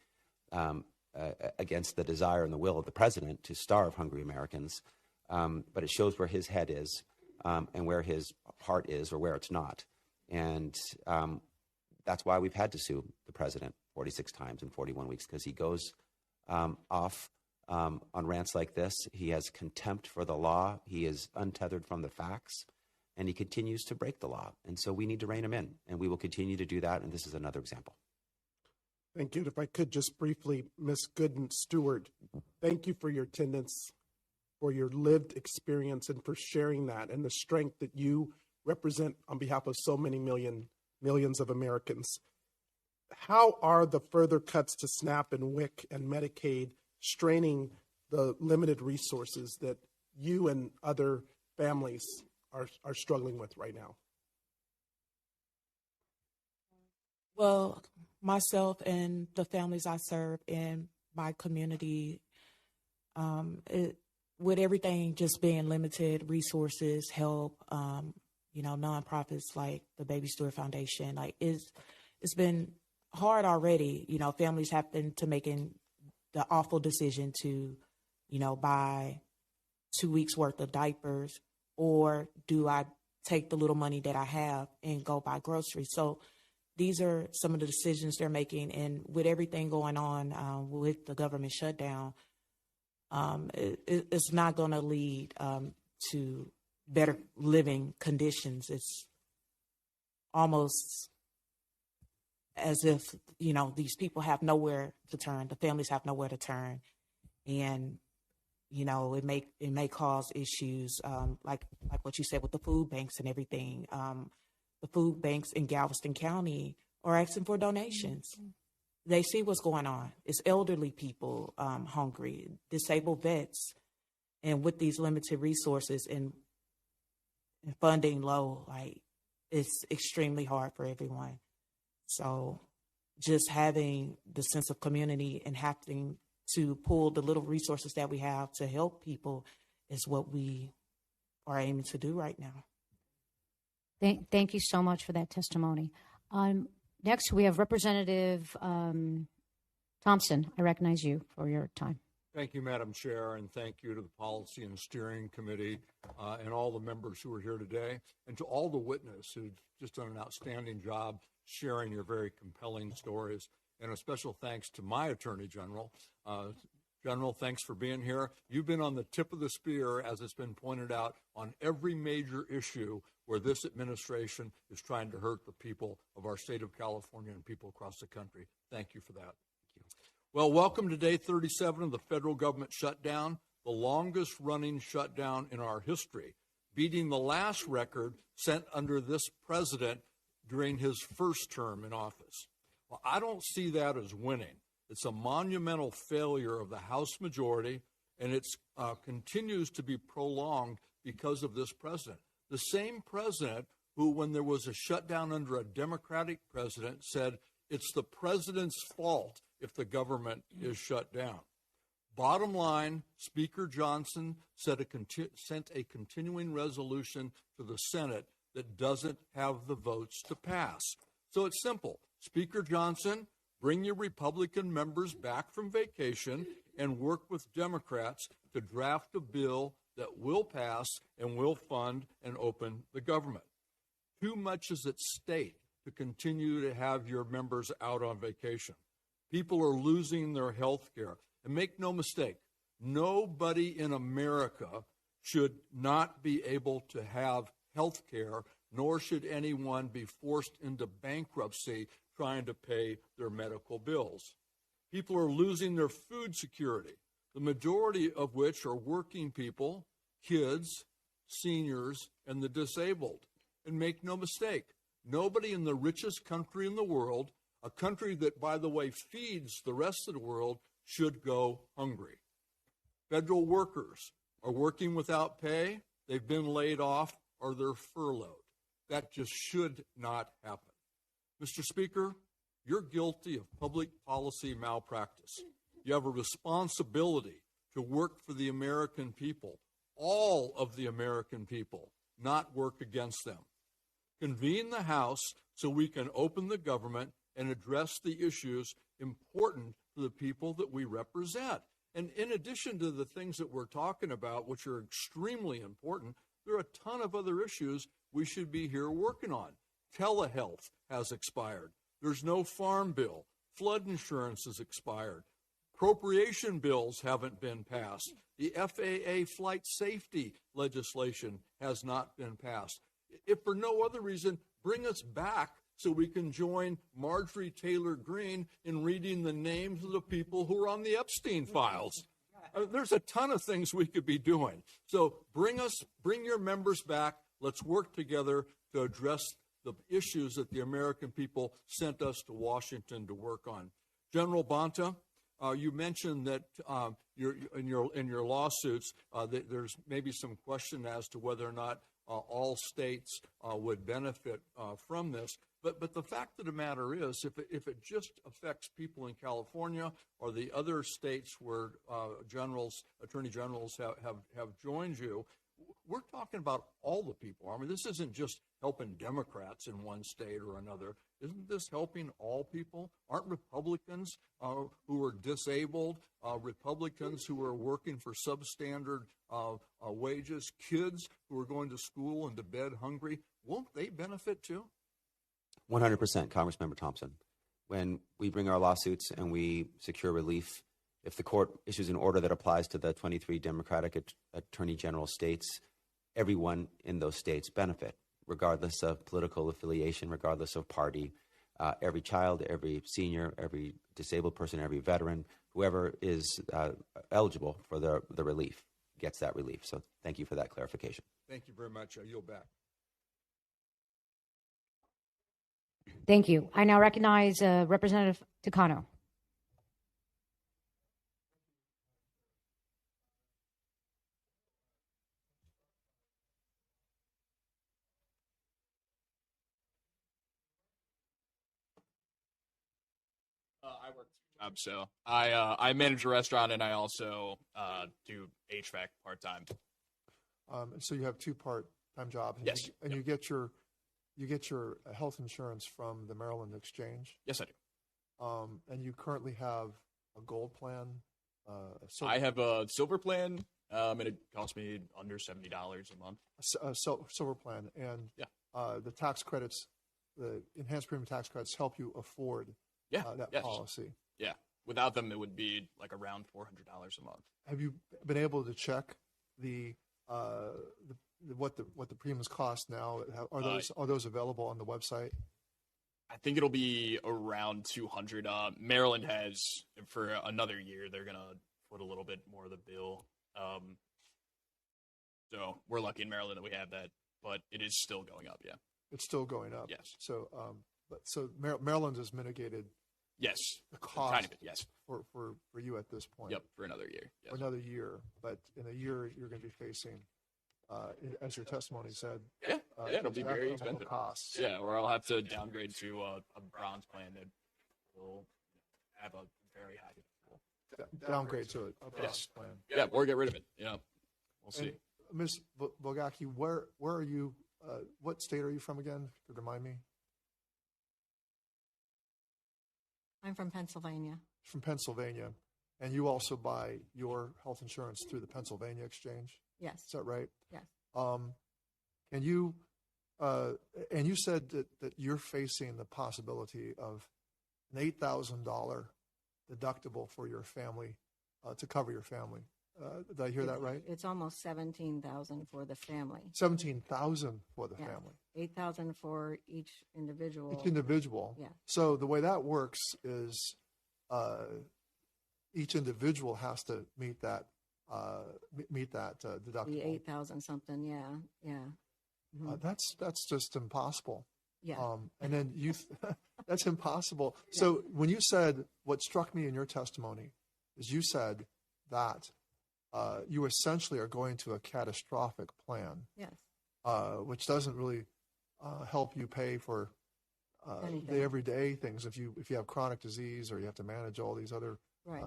against the desire and the will of the president to starve hungry Americans. But it shows where his head is and where his heart is or where it's not. And that's why we've had to sue the president 46 times in 41 weeks, because he goes off on rants like this. He has contempt for the law. He is untethered from the facts, and he continues to break the law. And so we need to rein him in, and we will continue to do that. And this is another example. Thank you. If I could just briefly, Ms. Gooden Stewart, thank you for your attendance, for your lived experience, and for sharing that and the strength that you represent on behalf of so many millions of Americans. How are the further cuts to SNAP and WIC and Medicaid straining the limited resources that you and other families are struggling with right now? Well, myself and the families I serve in my community, with everything just being limited resources, help, nonprofits like the Baby Stewart Foundation, it's been hard already. Families have been making the awful decision to, buy 2 weeks worth of diapers, or do I take the little money that I have and go buy groceries? So these are some of the decisions they're making. And with everything going on with the government shutdown, it's not going to lead to better living conditions. It's almost as if, these people have nowhere to turn. The families have nowhere to turn. And, it may cause issues like what you said with the food banks and everything. The food banks in Galveston County are asking for donations. They see what's going on. It's elderly people hungry, disabled vets. And with these limited resources and funding low, it's extremely hard for everyone. So just having the sense of community and having to pull the little resources that we have to help people is what we are aiming to do right now. Thank you so much for that testimony. Next, we have Representative Thompson. I recognize you for your time. Thank you, Madam Chair, and thank you to the Policy and Steering Committee and all the members who are here today, and to all the witnesses who've just done an outstanding job sharing your very compelling stories. And a special thanks to my Attorney General. General, thanks for being here. You've been on the tip of the spear, as it's been pointed out, on every major issue where this administration is trying to hurt the people of our state of California and people across the country. Thank you for that. Thank you. Well, welcome to day 37 of the federal government shutdown, the longest running shutdown in our history, beating the last record set under this president during his first term in office. Well, I don't see that as winning. It's a monumental failure of the House majority, and it continues to be prolonged because of this president. The same president who, when there was a shutdown under a Democratic president, said it's the president's fault if the government is shut down. Bottom line, Speaker Johnson sent a continuing resolution to the Senate that doesn't have the votes to pass. So it's simple. Speaker Johnson, bring your Republican members back from vacation and work with Democrats to draft a bill that will pass and will fund and open the government. Too much is at stake to continue to have your members out on vacation. People are losing their health care. And make no mistake, nobody in America should not be able to have health care, nor should anyone be forced into bankruptcy trying to pay their medical bills. People are losing their food security, the majority of which are working people, kids, seniors, and the disabled. And make no mistake, nobody in the richest country in the world, a country that, by the way, feeds the rest of the world, should go hungry. Federal workers are working without pay, they've been laid off, or they're furloughed. That just should not happen. Mr. Speaker, you're guilty of public policy malpractice. You have a responsibility to work for the American people, all of the American people, not work against them. Convene the House so we can open the government and address the issues important to the people that we represent. And in addition to the things that we're talking about, which are extremely important, there are a ton of other issues we should be here working on. Telehealth has expired. There's no farm bill. Flood insurance has expired. Appropriation bills haven't been passed. The FAA flight safety legislation has not been passed. If for no other reason, bring us back so we can join Marjorie Taylor Greene in reading the names of the people who are on the Epstein files. There's a ton of things we could be doing. So bring your members back. Let's work together to address the issues that the American people sent us to Washington to work on. General Bonta, you mentioned that in your lawsuits that there's maybe some question as to whether or not all states would benefit from this. But the fact of the matter is, if it just affects people in California or the other states where attorney generals have joined you, we're talking about all the people. I mean, this isn't just helping Democrats in one state or another. Isn't this helping all people? Aren't Republicans who are disabled, Republicans who are working for substandard wages, kids who are going to school and to bed hungry, won't they benefit too? 100%, Congressmember Thompson. When we bring our lawsuits and we secure relief, if the court issues an order that applies to the 23 Democratic Attorney General states, everyone in those states benefit, regardless of political affiliation, regardless of party. Every child, every senior, every disabled person, every veteran, whoever is eligible for the relief gets that relief. So thank you for that clarification. Thank you very much. I yield back. Thank you. I now recognize Representative Takano. I work two jobs, so I manage a restaurant and I also do HVAC part time. So you have two part-time jobs. And Yes. You get your health insurance from the Maryland Exchange. Yes, I do. And you currently have a gold plan. I have a silver plan, and it costs me under $70 a month. A silver plan, and the tax credits, the enhanced premium tax credits, help you afford that policy. Yeah, without them, it would be like around $400 a month. Have you been able to check what the premiums cost now? Are those available on the website? I think it'll be around $200. Maryland has, for another year, they're gonna foot a little bit more of the bill. So we're lucky in Maryland that we have that, but it is still going up. Yeah, it's still going up. Yes. So, Maryland has mitigated. Yes. The cost. Kind of, yes. For you at this point. Yep. For another year. Yes. For another year, but in a year you're going to be facing, as your testimony said. Yeah. It'll be very expensive. Costs. Yeah, or I'll have to downgrade to a bronze plan that will have a very high deductible. Downgrade to a bronze plan. Yeah, or get rid of it. Yeah. We'll see. Ms. Bogacki, where are you? What state are you from again? Could you remind me? I'm from Pennsylvania. From Pennsylvania. And you also buy your health insurance through the Pennsylvania Exchange? Yes. Is that right? Yes. And you said that you're facing the possibility of an $8,000 deductible for your family, to cover your family. Did I hear that right? It's almost $17,000 for the family. $17,000 for the family. $8,000 for each individual. Each individual. Yeah. So the way that works is each individual has to meet that meet that deductible. The 8,000 something, yeah. Mhm. That's just impossible. Yeah. And then that's impossible. So when you said, what struck me in your testimony is you said that you essentially are going to a catastrophic plan. Yes. Which doesn't really help you pay for the everyday things. If you have chronic disease or you have to manage all these other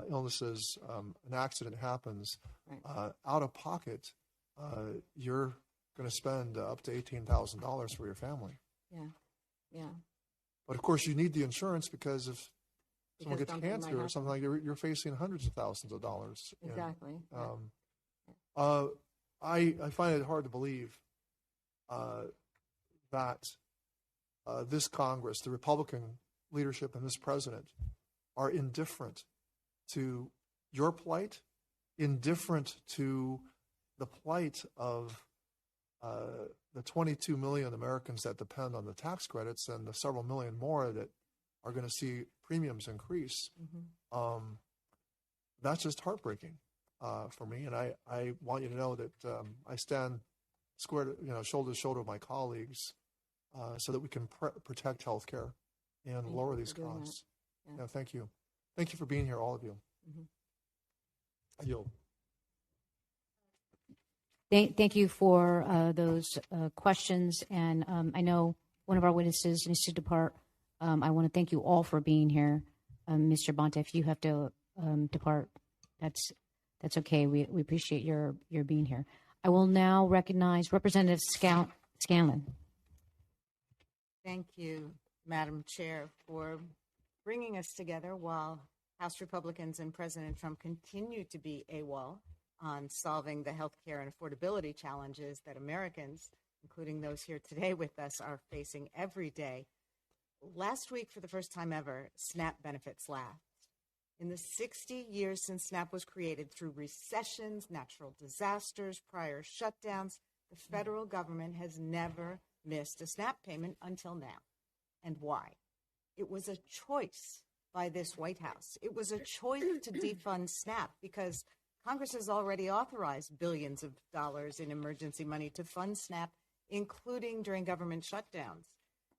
illnesses, an accident happens, out of pocket, you're going to spend up to $18,000 for your family. Yeah. But of course, you need the insurance because if someone gets something might cancer or happen. something like that, you're facing hundreds of thousands of dollars. Exactly. I find it hard to believe that this Congress, the Republican leadership and this president are indifferent to your plight, indifferent to the plight of the 22 million Americans that depend on the tax credits and the several million more that are going to see premiums increase. That's just heartbreaking for me. And I want you to know that I stand square, shoulder to shoulder with my colleagues so that we can protect healthcare and lower these costs. Thank you. Thank you for being here, all of you. I yield. Thank you for those questions. And I know one of our witnesses needs to depart. I want to thank you all for being here. Mr. Bonta, if you have to depart, that's okay. We appreciate your being here. I will now recognize Representative Scanlon. Thank you, Madam Chair, for bringing us together while House Republicans and President Trump continue to be AWOL on solving the health care and affordability challenges that Americans, including those here today with us, are facing every day. Last week, for the first time ever, SNAP benefits lapsed. In the 60 years since SNAP was created, through recessions, natural disasters, prior shutdowns, the federal government has never missed a SNAP payment until now. And why? It was a choice by this White House. It was a choice to defund SNAP because Congress has already authorized billions of dollars in emergency money to fund SNAP, including during government shutdowns.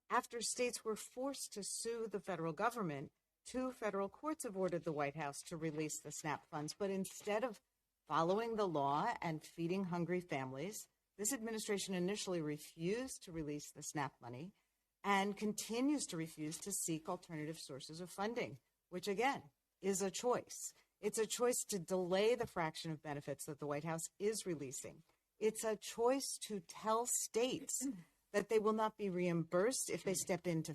After states were forced to sue the federal government, 2 federal courts have ordered the White House to release the SNAP funds. But instead of following the law and feeding hungry families, this administration initially refused to release the SNAP money and continues to refuse to seek alternative sources of funding, which again is a choice. It's a choice to delay the fraction of benefits that the White House is releasing. It's a choice to tell states that they will not be reimbursed if they step in to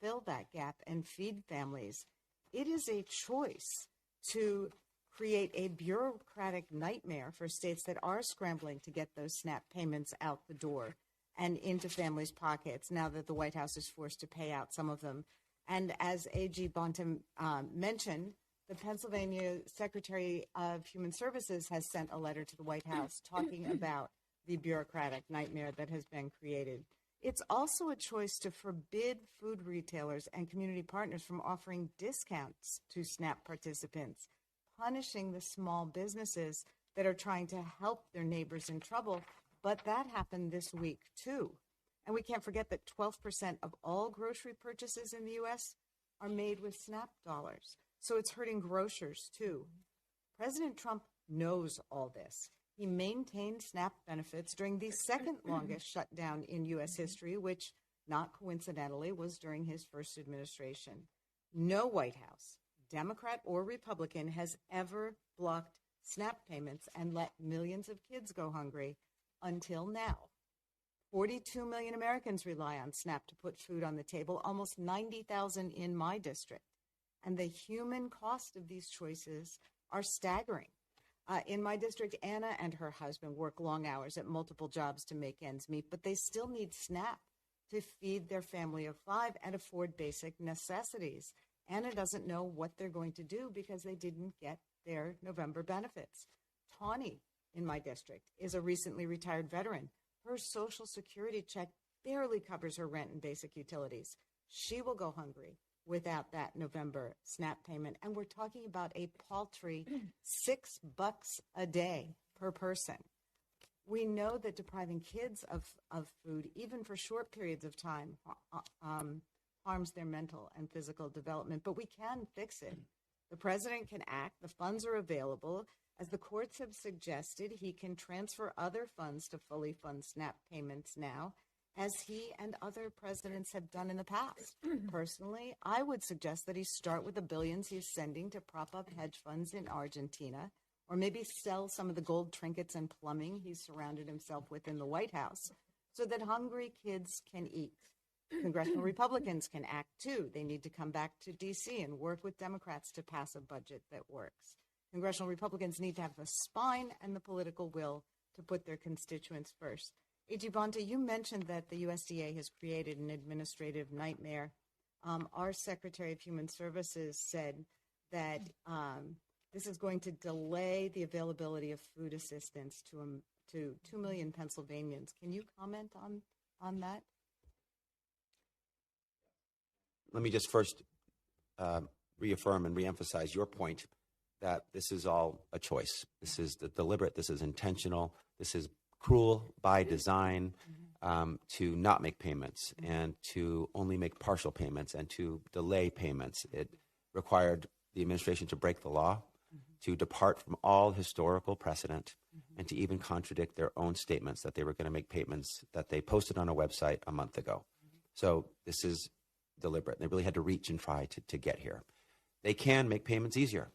fill that gap and feed families. It is a choice to create a bureaucratic nightmare for states that are scrambling to get those SNAP payments out the door and into families' pockets now that the White House is forced to pay out some of them. And as A.G. Bonta mentioned, the Pennsylvania Secretary of Human Services has sent a letter to the White House talking about the bureaucratic nightmare that has been created. It's also a choice to forbid food retailers and community partners from offering discounts to SNAP participants, punishing the small businesses that are trying to help their neighbors in trouble. But that happened this week, too. And we can't forget that 12% of all grocery purchases in the U.S. are made with SNAP dollars. So it's hurting grocers, too. President Trump knows all this. He maintained SNAP benefits during the second longest shutdown in U.S. history, which, not coincidentally, was during his first administration. No White House, Democrat or Republican, has ever blocked SNAP payments and let millions of kids go hungry until now. 42 million Americans rely on SNAP to put food on the table, almost 90,000 in my district. And the human cost of these choices are staggering. In my district, Anna and her husband work long hours at multiple jobs to make ends meet, but they still need SNAP to feed their family of 5 and afford basic necessities. Anna doesn't know what they're going to do because they didn't get their November benefits. Tawny, in my district, is a recently retired veteran. Her Social Security check barely covers her rent and basic utilities. She will go hungry without that November SNAP payment. And we're talking about a paltry $6 a day per person. We know that depriving kids of food, even for short periods of time, harms their mental and physical development, but we can fix it. The president can act. The funds are available. As the courts have suggested, he can transfer other funds to fully fund SNAP payments now, as he and other presidents have done in the past. Personally, I would suggest that he start with the billions he's sending to prop up hedge funds in Argentina, or maybe sell some of the gold trinkets and plumbing he's surrounded himself with in the White House, so that hungry kids can eat. Congressional Republicans can act too. They need to come back to D.C. and work with Democrats to pass a budget that works. Congressional Republicans need to have the spine and the political will to put their constituents first. A.G. Bonta, you mentioned that the USDA has created an administrative nightmare. Our Secretary of Human Services said that this is going to delay the availability of food assistance to 2 million Pennsylvanians. Can you comment on that? Let me just first reaffirm and reemphasize your point that this is all a choice. This is deliberate, this is intentional, this is cruel by design to not make payments and to only make partial payments and to delay payments. It required the administration to break the law, to depart from all historical precedent, and to even contradict their own statements that they were going to make payments that they posted on a website a month ago. So this is deliberate. They really had to reach and try to get here. They can make payments easier.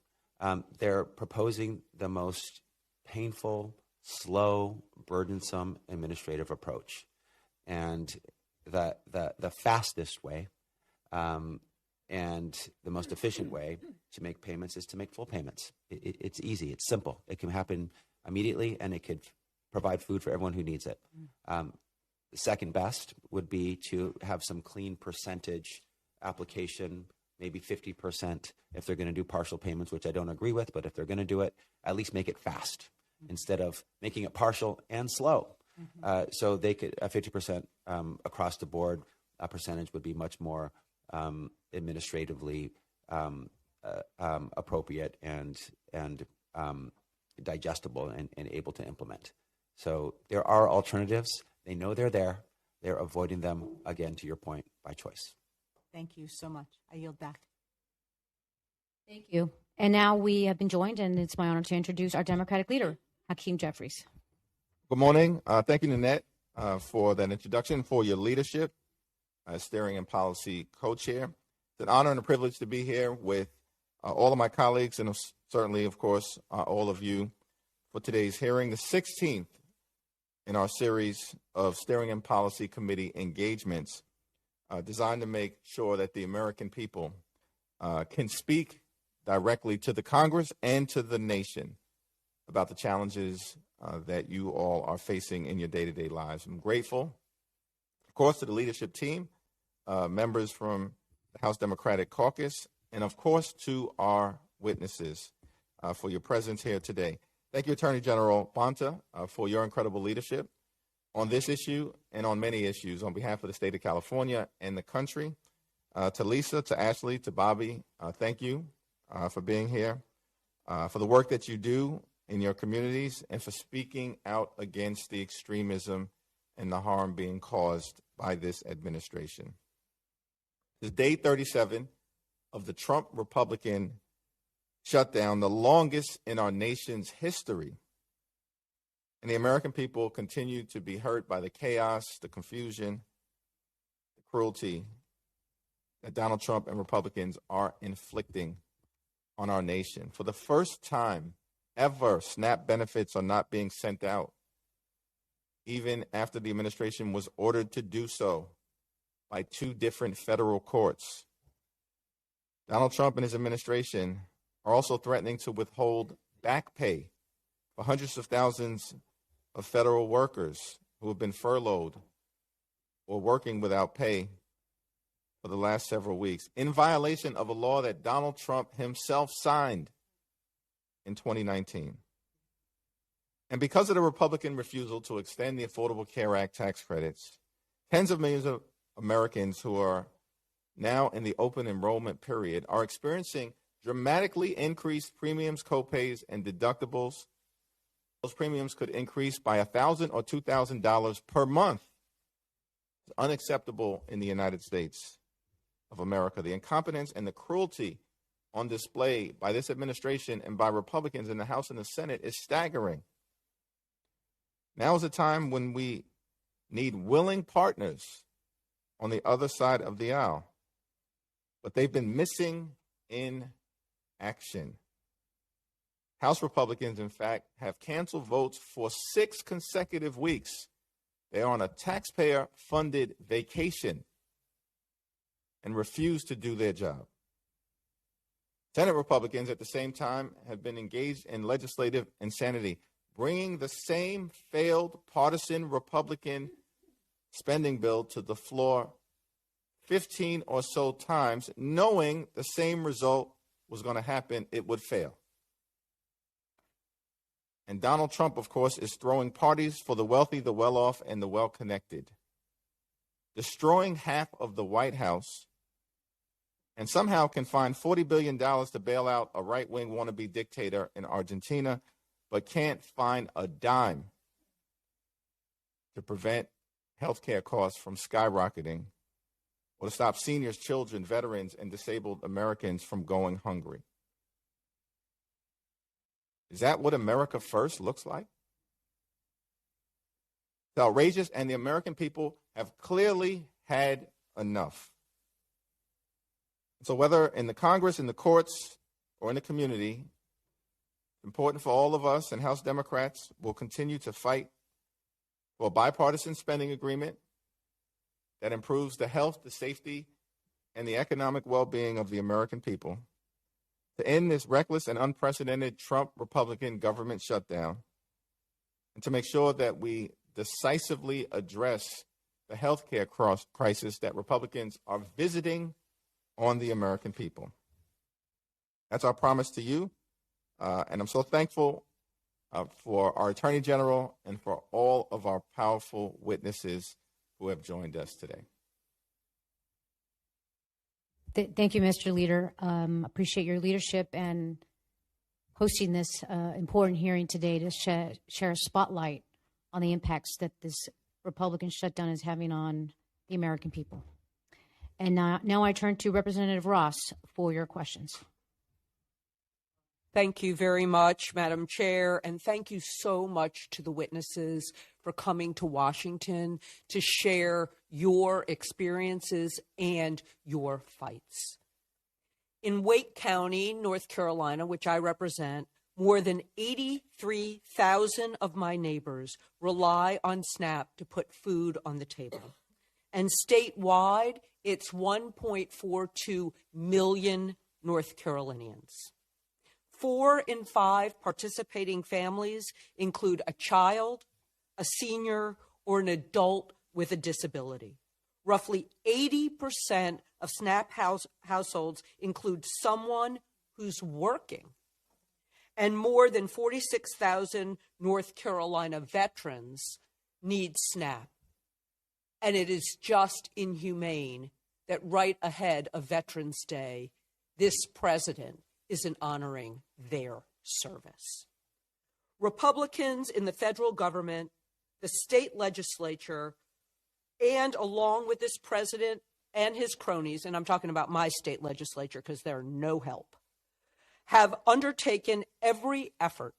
They're proposing the most painful, slow, burdensome administrative approach. And the fastest way and the most efficient way to make payments is to make full payments. It's easy. It's simple. It can happen immediately, and it could provide food for everyone who needs it. The second best would be to have some clean percentage application, maybe 50% if they're going to do partial payments, which I don't agree with, but if they're going to do it, at least make it fast instead of making it partial and slow. So they could, 50% across the board, a percentage would be much more administratively appropriate and digestible and able to implement. So there are alternatives. They know they're there. They're avoiding them, again, to your point, by choice. Thank you so much. I yield back. Thank you. And now we have been joined, and it's my honor to introduce our Democratic leader, Hakeem Jeffries. Good morning. Thank you, Nanette, for that introduction, for your leadership as Steering and Policy Co-Chair. It's an honor and a privilege to be here with all of my colleagues and certainly, of course, all of you for today's hearing, the 16th in our series of Steering and Policy Committee engagements designed to make sure that the American people can speak directly to the Congress and to the nation about the challenges that you all are facing in your day-to-day lives. I'm grateful, of course, to the leadership team, members from the House Democratic Caucus, and, of course, to our witnesses for your presence here today. Thank you, Attorney General Bonta, for your incredible leadership on this issue and on many issues on behalf of the state of California and the country. To Lisa, to Ashley, to Bobby, thank you for being here, for the work that you do in your communities, and for speaking out against the extremism and the harm being caused by this administration. This is day 37 of the Trump-Republican shutdown, the longest in our nation's history. And the American people continue to be hurt by the chaos, the confusion, the cruelty that Donald Trump and Republicans are inflicting on our nation. For the first time ever, SNAP benefits are not being sent out, even after the administration was ordered to do so by 2 different federal courts. Donald Trump and his administration are also threatening to withhold back pay for hundreds of thousands of federal workers who have been furloughed or working without pay for the last several weeks, in violation of a law that Donald Trump himself signed in 2019. And because of the Republican refusal to extend the Affordable Care Act tax credits, tens of millions of Americans who are now in the open enrollment period are experiencing dramatically increased premiums, copays, and deductibles. Those premiums could increase by $1,000 or $2,000 per month. It's unacceptable in the United States of America. The incompetence and the cruelty on display by this administration and by Republicans in the House and the Senate is staggering. Now is a time when we need willing partners on the other side of the aisle, but they've been missing in action. House Republicans, in fact, have canceled votes for 6 consecutive weeks. They are on a taxpayer-funded vacation and refuse to do their job. Senate Republicans, at the same time, have been engaged in legislative insanity, bringing the same failed partisan Republican spending bill to the floor 15 or so times, knowing the same result was going to happen, it would fail. And Donald Trump, of course, is throwing parties for the wealthy, the well-off, and the well-connected, destroying half of the White House, and somehow can find $40 billion to bail out a right-wing wannabe dictator in Argentina, but can't find a dime to prevent health care costs from skyrocketing or to stop seniors, children, veterans, and disabled Americans from going hungry. Is that what America First looks like? It's outrageous, and the American people have clearly had enough. So whether in the Congress, in the courts, or in the community, it's important for all of us, and House Democrats will continue to fight for a bipartisan spending agreement that improves the health, the safety, and the economic well-being of the American people, to end this reckless and unprecedented Trump-Republican government shutdown, and to make sure that we decisively address the health care crisis that Republicans are visiting on the American people. That's our promise to you, and I'm so thankful for our Attorney General and for all of our powerful witnesses who have joined us today. Thank you, Mr. Leader. Appreciate your leadership and hosting this important hearing today to share a spotlight on the impacts that this Republican shutdown is having on the American people. And now I turn to Representative Ross for your questions. Thank you very much, Madam Chair, and thank you so much to the witnesses for coming to Washington to share your experiences and your fights. In Wake County, North Carolina, which I represent, more than 83,000 of my neighbors rely on SNAP to put food on the table. And statewide, it's 1.42 million North Carolinians. 4 in 5 participating families include a child, a senior, or an adult with a disability. Roughly 80% of SNAP households include someone who's working. And more than 46,000 North Carolina veterans need SNAP. And it is just inhumane that right ahead of Veterans Day, this president isn't honoring their service. Republicans in the federal government, the state legislature, and along with this president and his cronies, and I'm talking about my state legislature because they're no help, have undertaken every effort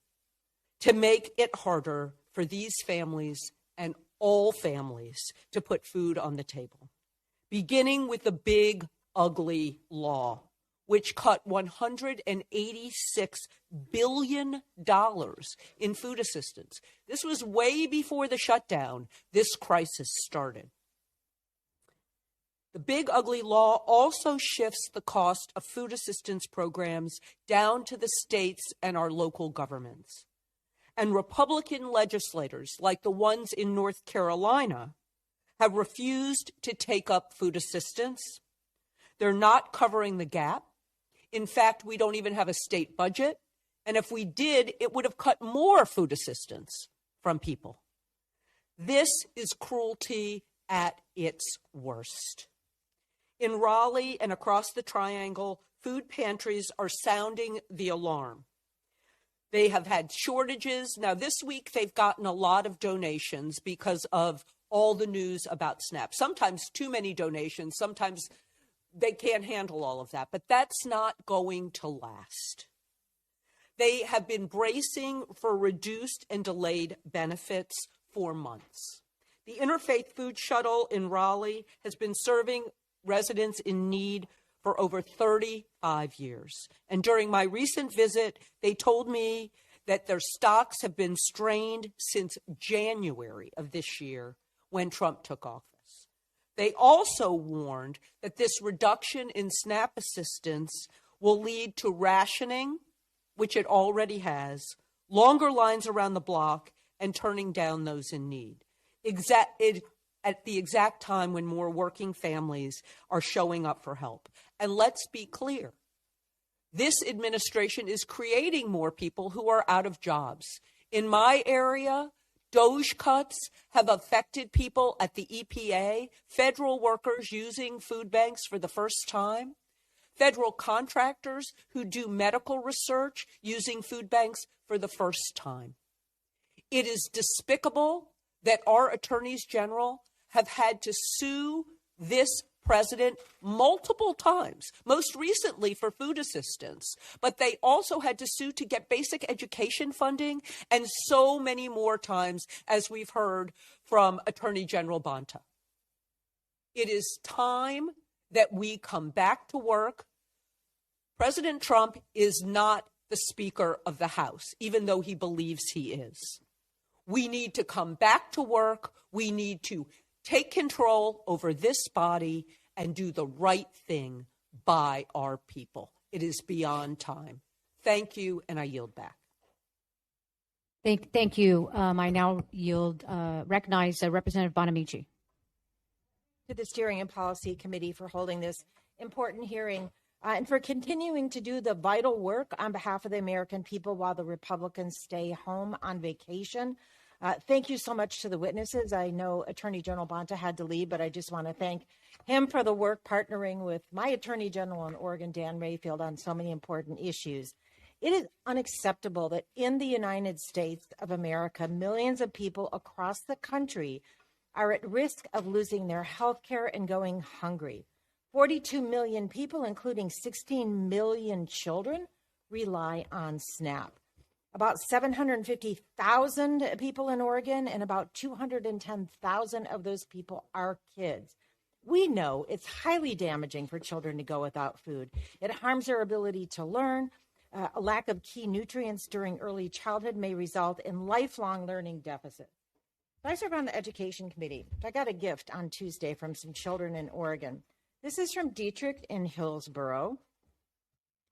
to make it harder for these families and all families to put food on the table, beginning with the big, ugly law, which cut $186 billion in food assistance. This was way before the shutdown this crisis started. The big, ugly law also shifts the cost of food assistance programs down to the states and our local governments. And Republican legislators, like the ones in North Carolina, have refused to take up food assistance. They're not covering the gap. In fact, we don't even have a state budget. And if we did, it would have cut more food assistance from people. This is cruelty at its worst. In Raleigh and across the Triangle, food pantries are sounding the alarm. They have had shortages. Now, this week, they've gotten a lot of donations because of all the news about SNAP. Sometimes too many donations. Sometimes they can't handle all of that. But that's not going to last. They have been bracing for reduced and delayed benefits for months. The Interfaith Food Shuttle in Raleigh has been serving residents in need for over 35 years. And during my recent visit, they told me that their stocks have been strained since January of this year when Trump took office. They also warned that this reduction in SNAP assistance will lead to rationing, which it already has, longer lines around the block, and turning down those in need. At the exact time when more working families are showing up for help. And let's be clear, this administration is creating more people who are out of jobs. In my area, DOGE cuts have affected people at the EPA, federal workers using food banks for the first time, federal contractors who do medical research using food banks for the first time. It is despicable that our attorneys general have had to sue this president multiple times, most recently for food assistance, but they also had to sue to get basic education funding, and so many more times, as we've heard from Attorney General Bonta. It is time that we come back to work. President Trump is not the Speaker of the House, even though he believes he is. We need to come back to work. We need to take control over this body and do the right thing by our people. It is beyond time. Thank you, and I yield back. Thank you. I now recognize Representative Bonamici. To the Steering and Policy Committee for holding this important hearing and for continuing to do the vital work on behalf of the American people while the Republicans stay home on vacation. Thank you so much to the witnesses. I know Attorney General Bonta had to leave, but I just want to thank him for the work partnering with my Attorney General in Oregon, Dan Mayfield, on so many important issues. It is unacceptable that in the United States of America, millions of people across the country are at risk of losing their health care and going hungry. 42 million people, including 16 million children, rely on SNAP. About 750,000 people in Oregon, and about 210,000 of those people are kids. We know it's highly damaging for children to go without food. It harms their ability to learn. A lack of key nutrients during early childhood may result in lifelong learning deficits. I serve on the Education Committee. I got a gift on Tuesday from some children in Oregon. This is from Dietrich in Hillsborough.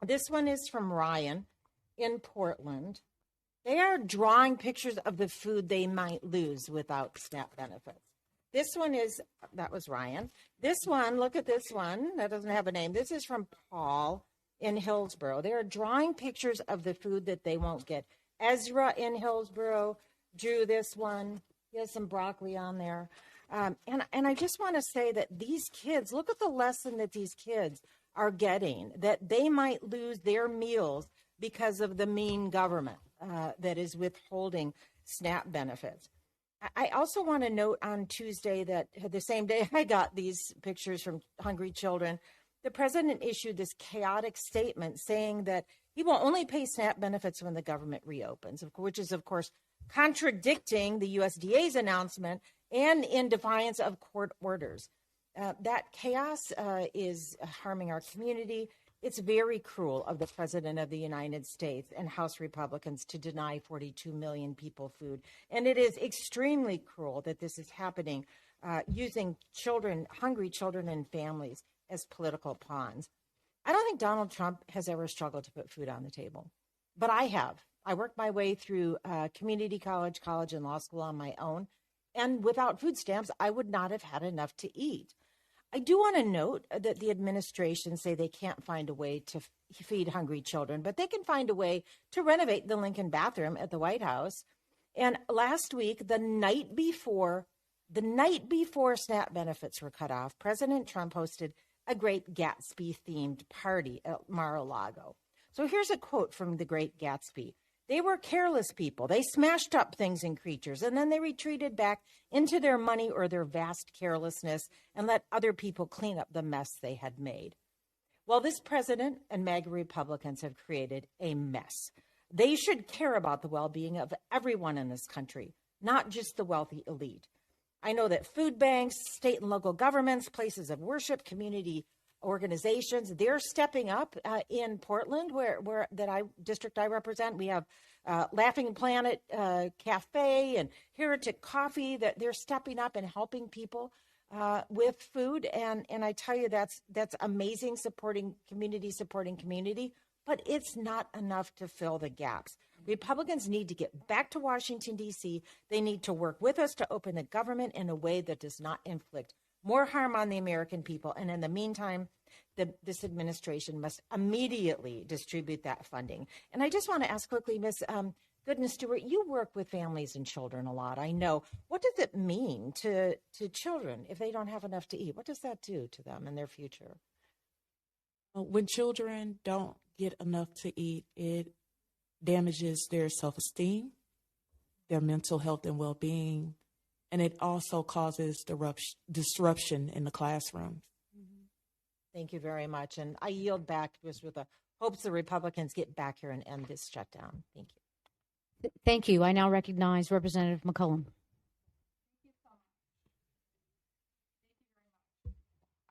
This one is from Ryan in Portland. They are drawing pictures of the food they might lose without SNAP benefits. This one that was Ryan. This one, look at this one. That doesn't have a name. This is from Paul in Hillsborough. They are drawing pictures of the food that they won't get. Ezra in Hillsborough drew this one. He has some broccoli on there. And I just want to say that these kids, look at the lesson that these kids are getting, that they might lose their meals because of the mean government that is withholding SNAP benefits. I also want to note on Tuesday that the same day I got these pictures from hungry children, the president issued this chaotic statement saying that he will only pay SNAP benefits when the government reopens, which is, of course, contradicting the USDA's announcement and in defiance of court orders. That chaos is harming our community. It's very cruel of the President of the United States and House Republicans to deny 42 million people food. And it is extremely cruel that this is happening using children, hungry children and families as political pawns. I don't think Donald Trump has ever struggled to put food on the table, but I have. I worked my way through community college, and law school on my own. And without food stamps, I would not have had enough to eat. I do want to note that the administration say they can't find a way to feed hungry children, but they can find a way to renovate the Lincoln bathroom at the White House. And last week, the night before SNAP benefits were cut off, President Trump hosted a Great Gatsby-themed party at Mar-a-Lago. So here's a quote from The Great Gatsby. They were careless people. They smashed up things and creatures, and then they retreated back into their money or their vast carelessness and let other people clean up the mess they had made. Well, this president and MAGA Republicans have created a mess. They should care about the well-being of everyone in this country, not just the wealthy elite. I know that food banks, state and local governments, places of worship, community organizations, they're stepping up in Portland, where district I represent. We have Laughing Planet Cafe and Heretic Coffee, that they're stepping up and helping people with food. And I tell you, that's amazing, supporting community, but it's not enough to fill the gaps. Republicans need to get back to Washington, D.C. They need to work with us to open the government in a way that does not inflict more harm on the American people. And in the meantime, this administration must immediately distribute that funding. And I just want to ask quickly, Ms. Gooden Stewart, you work with families and children a lot, I know. What does it mean to children if they don't have enough to eat? What does that do to them and their future? When children don't get enough to eat, it damages their self-esteem, their mental health and well-being, and it also causes disruption in the classroom. Thank you very much. And I yield back with the hopes the Republicans get back here and end this shutdown. Thank you. Thank you. I now recognize Representative McCollum.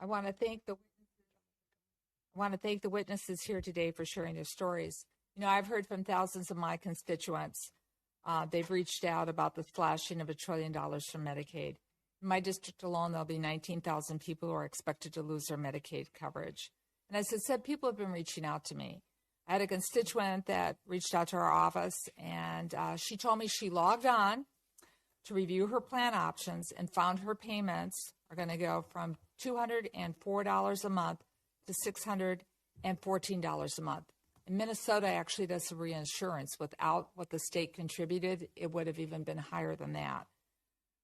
I want to thank the witnesses here today for sharing their stories. You know, I've heard from thousands of my constituents. They've reached out about the slashing of $1 trillion from Medicaid. In my district alone, there'll be 19,000 people who are expected to lose their Medicaid coverage. And as I said, people have been reaching out to me. I had a constituent that reached out to our office, and she told me she logged on to review her plan options and found her payments are going to go from $204 a month to $614 a month. In Minnesota, actually, does some reinsurance. Without what the state contributed, it would have even been higher than that.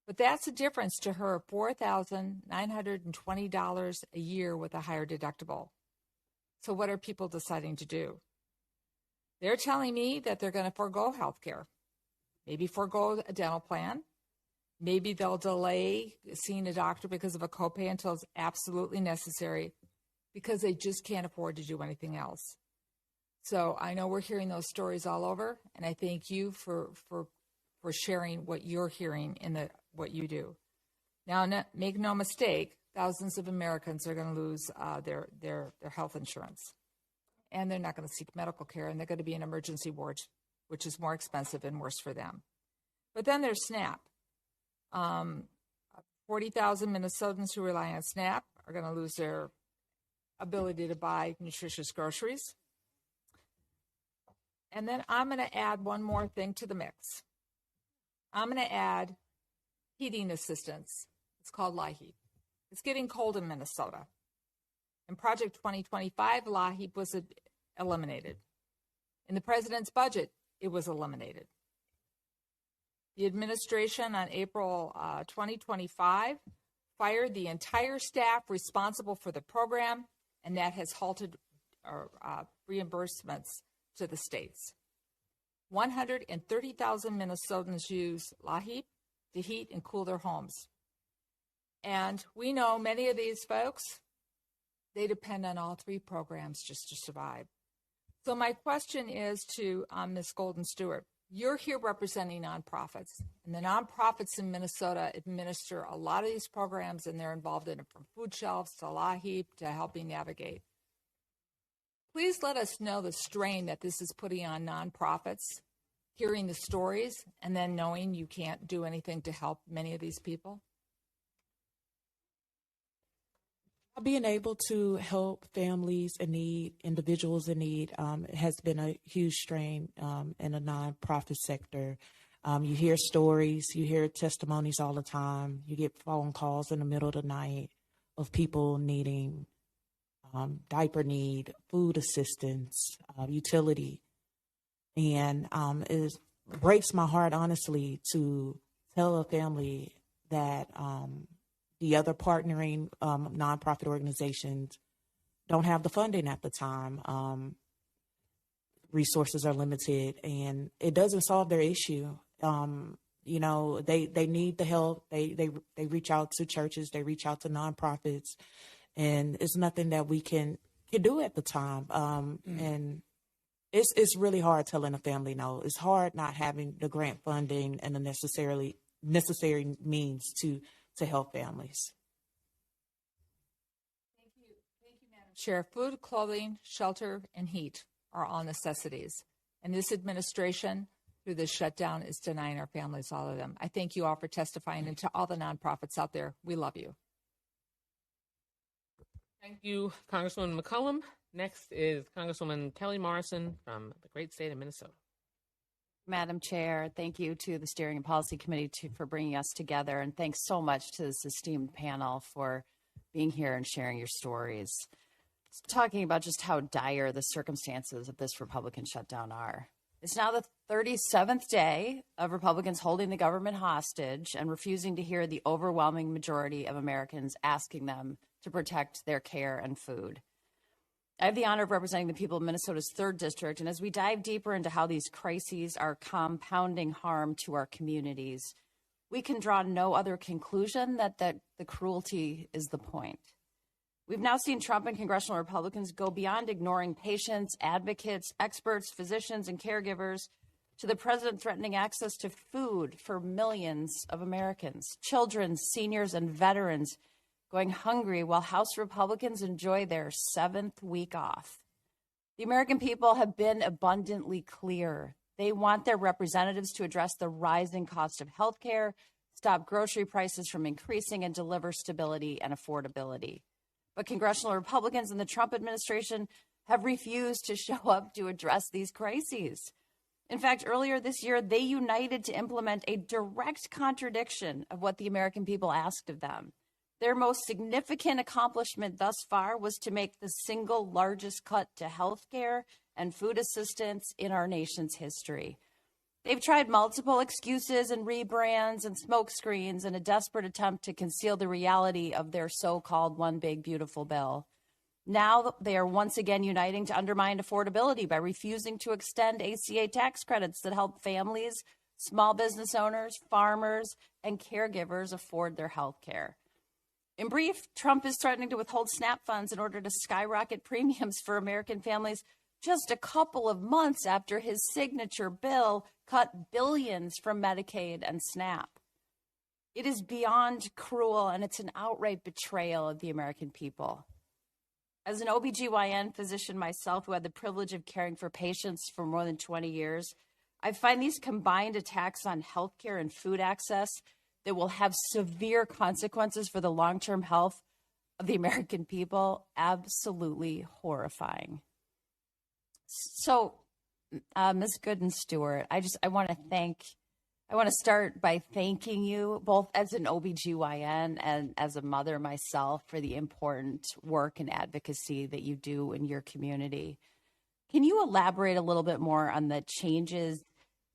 But that's a difference to her of $4,920 a year with a higher deductible. So what are people deciding to do? They're telling me that they're going to forego health care, maybe forego a dental plan. Maybe they'll delay seeing a doctor because of a copay until it's absolutely necessary, because they just can't afford to do anything else. So I know we're hearing those stories all over, and I thank you for sharing what you're hearing in what you do. Now, make no mistake, thousands of Americans are going to lose their health insurance, and they're not going to seek medical care, and they're going to be in emergency wards, which is more expensive and worse for them. But then there's SNAP. 40,000 Minnesotans who rely on SNAP are going to lose their ability to buy nutritious groceries. And then I'm going to add one more thing to the mix. I'm going to add heating assistance. It's called LIHEAP. It's getting cold in Minnesota. In Project 2025, LIHEAP was eliminated. In the president's budget, it was eliminated. The administration on April 2025 fired the entire staff responsible for the program, and that has halted reimbursements to the states. 130,000 Minnesotans use LIHEAP to heat and cool their homes. And we know many of these folks, they depend on all three programs just to survive. So my question is to Ms. Golden Stewart. You're here representing nonprofits, and the nonprofits in Minnesota administer a lot of these programs, and they're involved in it from food shelves to LIHEAP to helping navigate. Please let us know the strain that this is putting on nonprofits, hearing the stories, and then knowing you can't do anything to help many of these people. Being able to help families in need, individuals in need, has been a huge strain in the nonprofit sector. You hear stories, you hear testimonies all the time. You get phone calls in the middle of the night of people needing diaper need, food assistance, utility. And it breaks my heart, honestly, to tell a family that The other partnering nonprofit organizations don't have the funding at the time. Resources are limited, and it doesn't solve their issue. You know, they need the help. They reach out to churches, they reach out to nonprofits, and it's nothing that we can do at the time. And it's really hard telling a family no. It's hard not having the grant funding and the necessary means to help families. Thank you, Madam Chair. Food, clothing, shelter, and heat are all necessities. And this administration, through this shutdown, is denying our families all of them. I thank you all for testifying, and to all the nonprofits out there, we love you. Thank you, Congresswoman McCollum. Next is Congresswoman Kelly Morrison from the great state of Minnesota. Madam Chair, thank you to the Steering and Policy Committee for bringing us together, and thanks so much to this esteemed panel for being here and sharing your stories. Talking about just how dire the circumstances of this Republican shutdown are. It's now the 37th day of Republicans holding the government hostage and refusing to hear the overwhelming majority of Americans asking them to protect their care and food. I have the honor of representing the people of Minnesota's 3rd District, and as we dive deeper into how these crises are compounding harm to our communities, we can draw no other conclusion that the cruelty is the point. We've now seen Trump and congressional Republicans go beyond ignoring patients, advocates, experts, physicians, and caregivers to the president threatening access to food for millions of Americans, children, seniors, and veterans going hungry while House Republicans enjoy their 7th week off. The American people have been abundantly clear. They want their representatives to address the rising cost of health care, stop grocery prices from increasing, and deliver stability and affordability. But congressional Republicans and the Trump administration have refused to show up to address these crises. In fact, earlier this year, they united to implement a direct contradiction of what the American people asked of them. Their most significant accomplishment thus far was to make the single largest cut to health care and food assistance in our nation's history. They've tried multiple excuses and rebrands and smokescreens in a desperate attempt to conceal the reality of their so-called one big beautiful bill. Now they are once again uniting to undermine affordability by refusing to extend ACA tax credits that help families, small business owners, farmers, and caregivers afford their health care. In brief, Trump is threatening to withhold SNAP funds in order to skyrocket premiums for American families just a couple of months after his signature bill cut billions from Medicaid and SNAP. It is beyond cruel, and it's an outright betrayal of the American people. As an OBGYN physician myself who had the privilege of caring for patients for more than 20 years, I find these combined attacks on healthcare and food access that will have severe consequences for the long-term health of the American people absolutely horrifying. So, Ms. Gooden Stewart, I want to start by thanking you both as an OBGYN and as a mother myself for the important work and advocacy that you do in your community. Can you elaborate a little bit more on the changes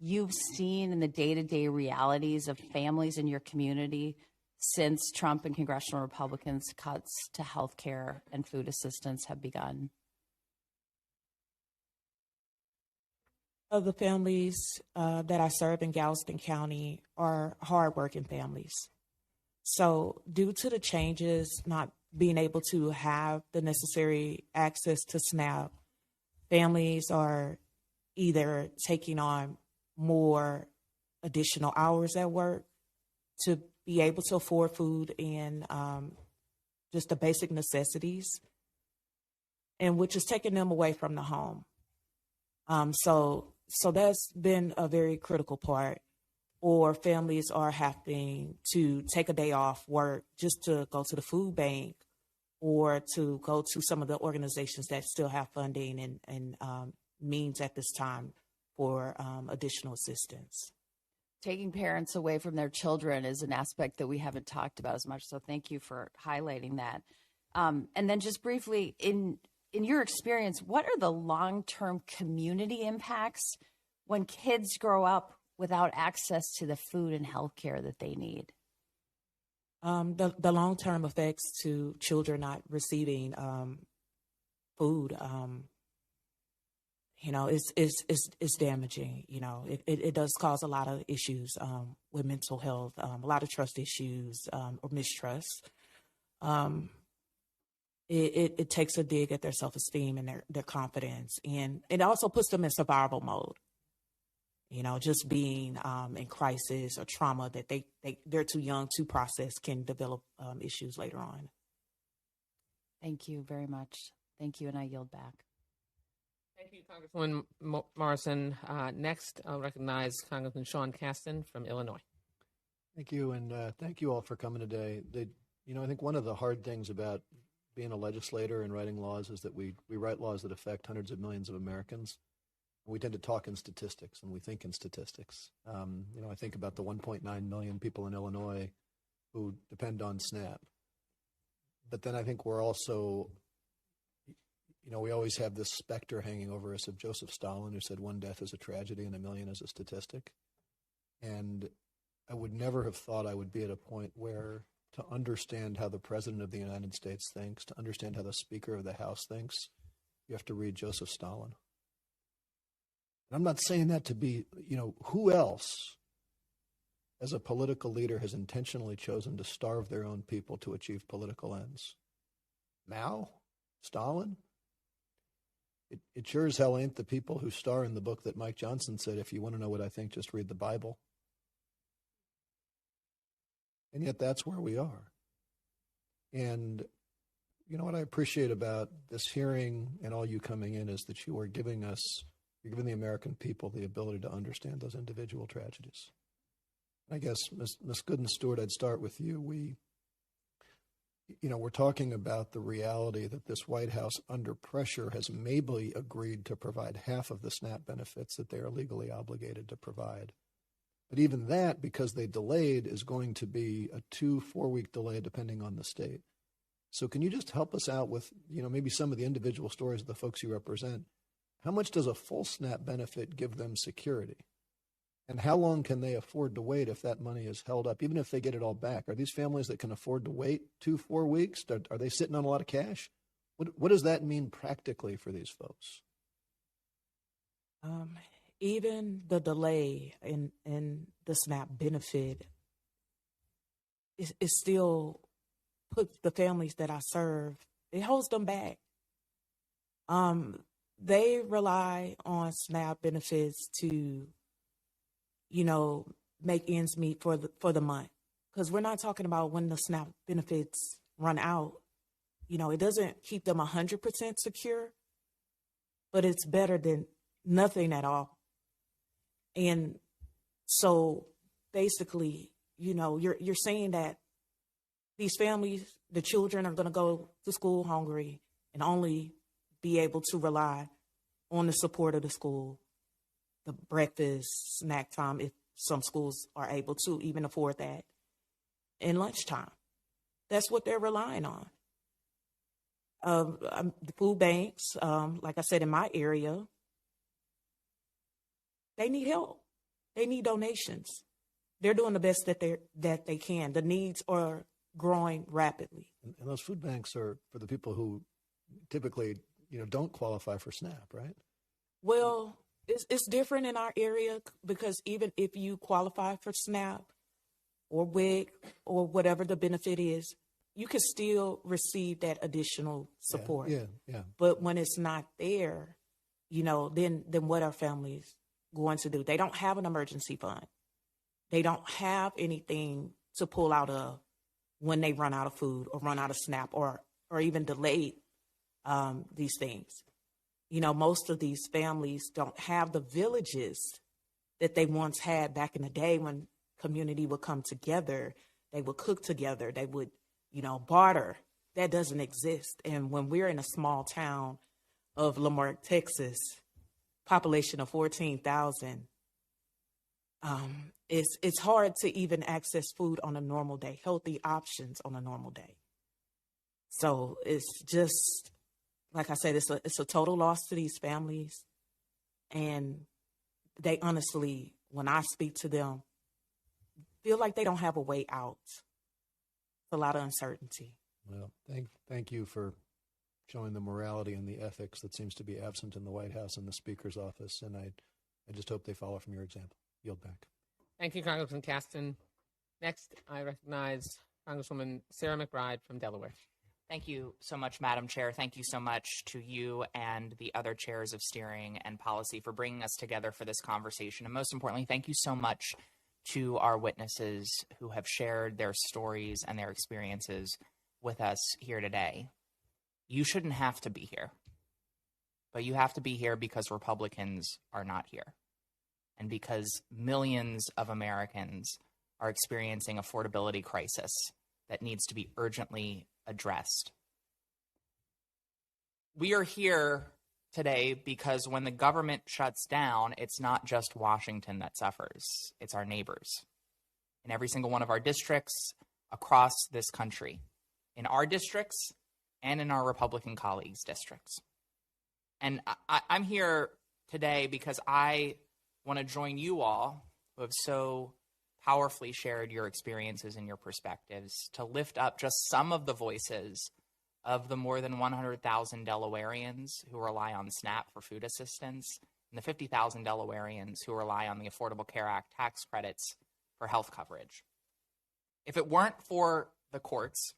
you've seen in the day-to-day realities of families in your community since Trump and congressional Republicans' cuts to health care and food assistance have begun? Of the families that I serve in Galveston County are hardworking families. So due to the changes, not being able to have the necessary access to SNAP, families are either taking on more additional hours at work to be able to afford food and just the basic necessities, and which is taking them away from the home. So that's been a very critical part. Or families are having to take a day off work just to go to the food bank or to go to some of the organizations that still have funding and means at this time for additional assistance. Taking parents away from their children is an aspect that we haven't talked about as much, so thank you for highlighting that. And then just briefly, in your experience, what are the long-term community impacts when kids grow up without access to the food and health care that they need? The long-term effects to children not receiving food, it's damaging. It does cause a lot of issues with mental health, a lot of trust issues or mistrust. It takes a dig at their self-esteem and their confidence, and it also puts them in survival mode. Just being in crisis or trauma that they're too young to process can develop issues later on. Thank you very much. Thank you, and I yield back. Thank you, Congresswoman Morrison. Next, I'll recognize Congressman Sean Casten from Illinois. Thank you, and thank you all for coming today. I think one of the hard things about being a legislator and writing laws is that we write laws that affect hundreds of millions of Americans. We tend to talk in statistics, and we think in statistics. I think about the 1.9 million people in Illinois who depend on SNAP. But then I think we're also, we always have this specter hanging over us of Joseph Stalin, who said one death is a tragedy and a million is a statistic. And I would never have thought I would be at a point where to understand how the President of the United States thinks, to understand how the Speaker of the House thinks, you have to read Joseph Stalin. And I'm not saying that to be, who else as a political leader has intentionally chosen to starve their own people to achieve political ends? Mao? Stalin? It sure as hell ain't the people who star in the book that Mike Johnson said, if you want to know what I think, just read the Bible. And yet that's where we are. And what I appreciate about this hearing and all you coming in is that you're giving the American people the ability to understand those individual tragedies. I guess, Ms. Gooden Stewart, I'd start with you. We're talking about the reality that this White House, under pressure, has maybe agreed to provide half of the SNAP benefits that they are legally obligated to provide. But even that, because they delayed, is going to be a 2-4 week delay depending on the state. So can you just help us out with, maybe some of the individual stories of the folks you represent? How much does a full SNAP benefit give them security? And how long can they afford to wait if that money is held up, even if they get it all back? Are these families that can afford to wait 2-4 weeks? Are they sitting on a lot of cash? What does that mean practically for these folks? Even the delay in the SNAP benefit is still puts the families that I serve, it holds them back. They rely on SNAP benefits to, make ends meet for the month. Because we're not talking about when the SNAP benefits run out. It doesn't keep them 100% secure, but it's better than nothing at all. And so basically, you're saying that these families, the children are going to go to school hungry and only be able to rely on the support of the school, the breakfast, snack time, if some schools are able to even afford that, and lunchtime. That's what they're relying on. The food banks, like I said, in my area, they need help. They need donations. They're doing the best that they can. The needs are growing rapidly. And those food banks are for the people who typically, don't qualify for SNAP, right? Well, it's different in our area because even if you qualify for SNAP or WIC or whatever the benefit is, you can still receive that additional support. Yeah. But when it's not there, then what are families going to do? They don't have an emergency fund. They don't have anything to pull out of when they run out of food or run out of SNAP or even delayed these things. Most of these families don't have the villages that they once had back in the day when community would come together. They would cook together. They would, barter. That doesn't exist. And when we're in a small town of Lamarck, Texas, population of 14,000, it's hard to even access food on a normal day, healthy options on a normal day. So it's just, like I said, it's a total loss to these families. And they honestly, when I speak to them, feel like they don't have a way out. a lot of uncertainty. Well, thank you for showing the morality and the ethics that seems to be absent in the White House and the Speaker's office, and I just hope they follow from your example. Yield back. Thank you, Congressman Caston. Next, I recognize Congresswoman Sarah McBride from Delaware. Thank you so much, Madam Chair. Thank you so much to you and the other chairs of steering and policy for bringing us together for this conversation. And most importantly, thank you so much to our witnesses who have shared their stories and their experiences with us here today. You shouldn't have to be here, but you have to be here because Republicans are not here, and because millions of Americans are experiencing affordability crisis that needs to be urgently addressed. We are here today because when the government shuts down, it's not just Washington that suffers, it's our neighbors. In every single one of our districts across this country, in our districts and in our Republican colleagues' districts. And I'm here today because I want to join you all who have so powerfully shared your experiences and your perspectives to lift up just some of the voices of the more than 100,000 Delawareans who rely on SNAP for food assistance and the 50,000 Delawareans who rely on the Affordable Care Act tax credits for health coverage. If it weren't for the courts,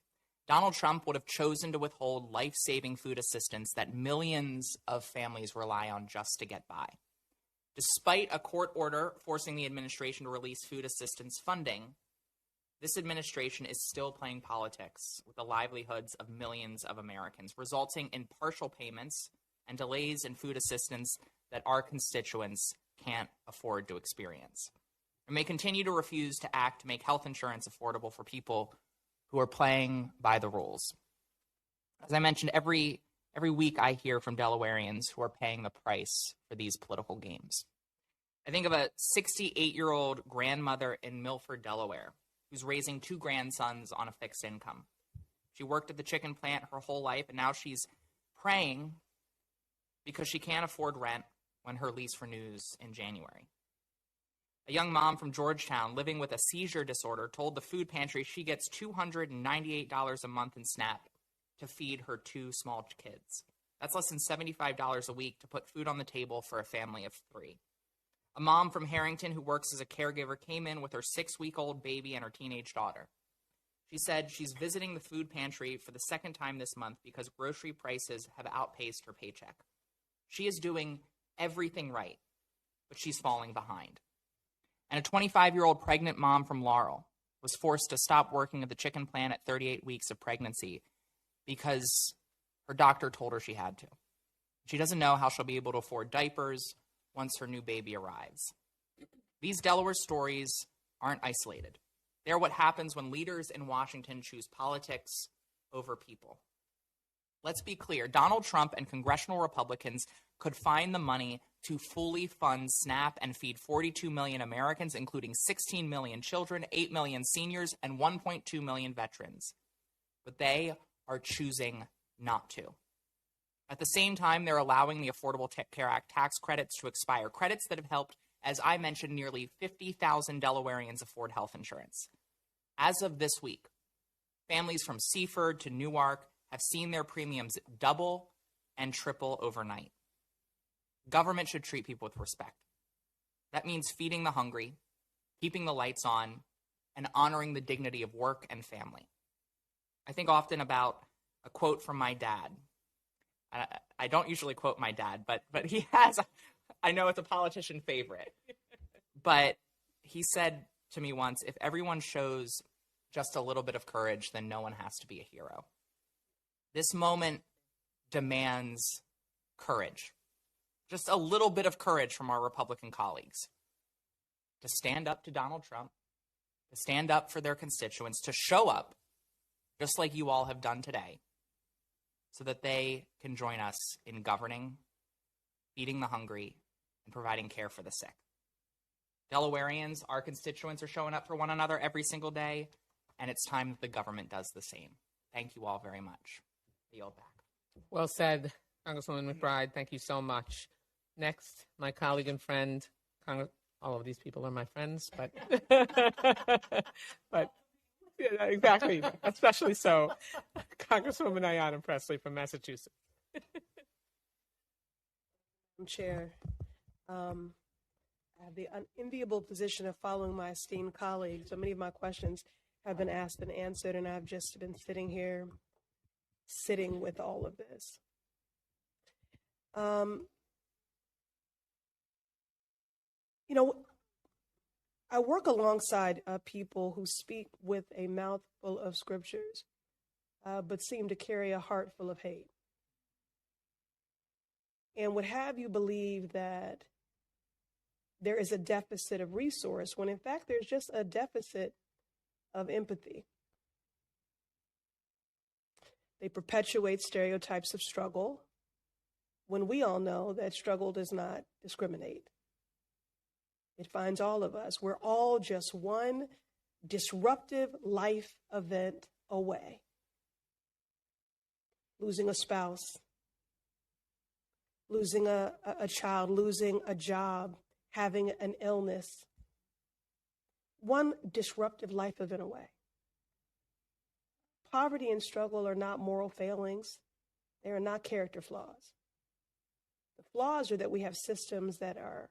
Donald Trump would have chosen to withhold life-saving food assistance that millions of families rely on just to get by. Despite a court order forcing the administration to release food assistance funding, this administration is still playing politics with the livelihoods of millions of Americans, resulting in partial payments and delays in food assistance that our constituents can't afford to experience. And may continue to refuse to act to make health insurance affordable for people who are playing by the rules. As I mentioned, every week I hear from Delawareans who are paying the price for these political games. I think of a 68-year-old grandmother in Milford, Delaware, who's raising 2 grandsons on a fixed income. She worked at the chicken plant her whole life, and now she's praying because she can't afford rent when her lease renews in January. A young mom from Georgetown living with a seizure disorder told the food pantry she gets $298 a month in SNAP to feed her 2 small kids. That's less than $75 a week to put food on the table for a family of 3. A mom from Harrington who works as a caregiver came in with her 6-week-old baby and her teenage daughter. She said she's visiting the food pantry for the 2nd time this month because grocery prices have outpaced her paycheck. She is doing everything right, but she's falling behind. And a 25-year-old pregnant mom from Laurel was forced to stop working at the chicken plant at 38 weeks of pregnancy because her doctor told her she had to. She doesn't know how she'll be able to afford diapers once her new baby arrives. These Delaware stories aren't isolated. They're what happens when leaders in Washington choose politics over people. Let's be clear, Donald Trump and congressional Republicans could find the money to fully fund SNAP and feed 42 million Americans, including 16 million children, 8 million seniors, and 1.2 million veterans. But they are choosing not to. At the same time, they're allowing the Affordable Care Act tax credits to expire, credits that have helped, as I mentioned, nearly 50,000 Delawareans afford health insurance. As of this week, families from Seaford to Newark have seen their premiums double and triple overnight. Government should treat people with respect. That means feeding the hungry, keeping the lights on, and honoring the dignity of work and family. I think often about a quote from my dad. I don't usually quote my dad, but he has, I know it's a politician favorite, but he said to me once, if everyone shows just a little bit of courage, then no one has to be a hero. This moment demands courage, just a little bit of courage from our Republican colleagues to stand up to Donald Trump, to stand up for their constituents, to show up just like you all have done today, so that they can join us in governing, feeding the hungry, and providing care for the sick. Delawareans, our constituents, are showing up for one another every single day, and it's time that the government does the same. Thank you all very much. I yield back. Well said, Congresswoman McBride. Thank you so much. Next, my colleague and friend, all of these people are my friends, but Yeah, exactly. Especially so. Congresswoman Ayanna Pressley from Massachusetts. Madam Chair, I have the unenviable position of following my esteemed colleagues. So many of my questions have been asked and answered, and I've just been sitting here, sitting with all of this. You know, I work alongside people who speak with a mouthful of scriptures, but seem to carry a heart full of hate, and would have you believe that there is a deficit of resource when in fact there's just a deficit of empathy. They perpetuate stereotypes of struggle when we all know that struggle does not discriminate. It finds all of us. We're all just one disruptive life event away. Losing a spouse, losing a child, losing a job, having an illness. One disruptive life event away. Poverty and struggle are not moral failings. They are not character flaws. The flaws are that we have systems that are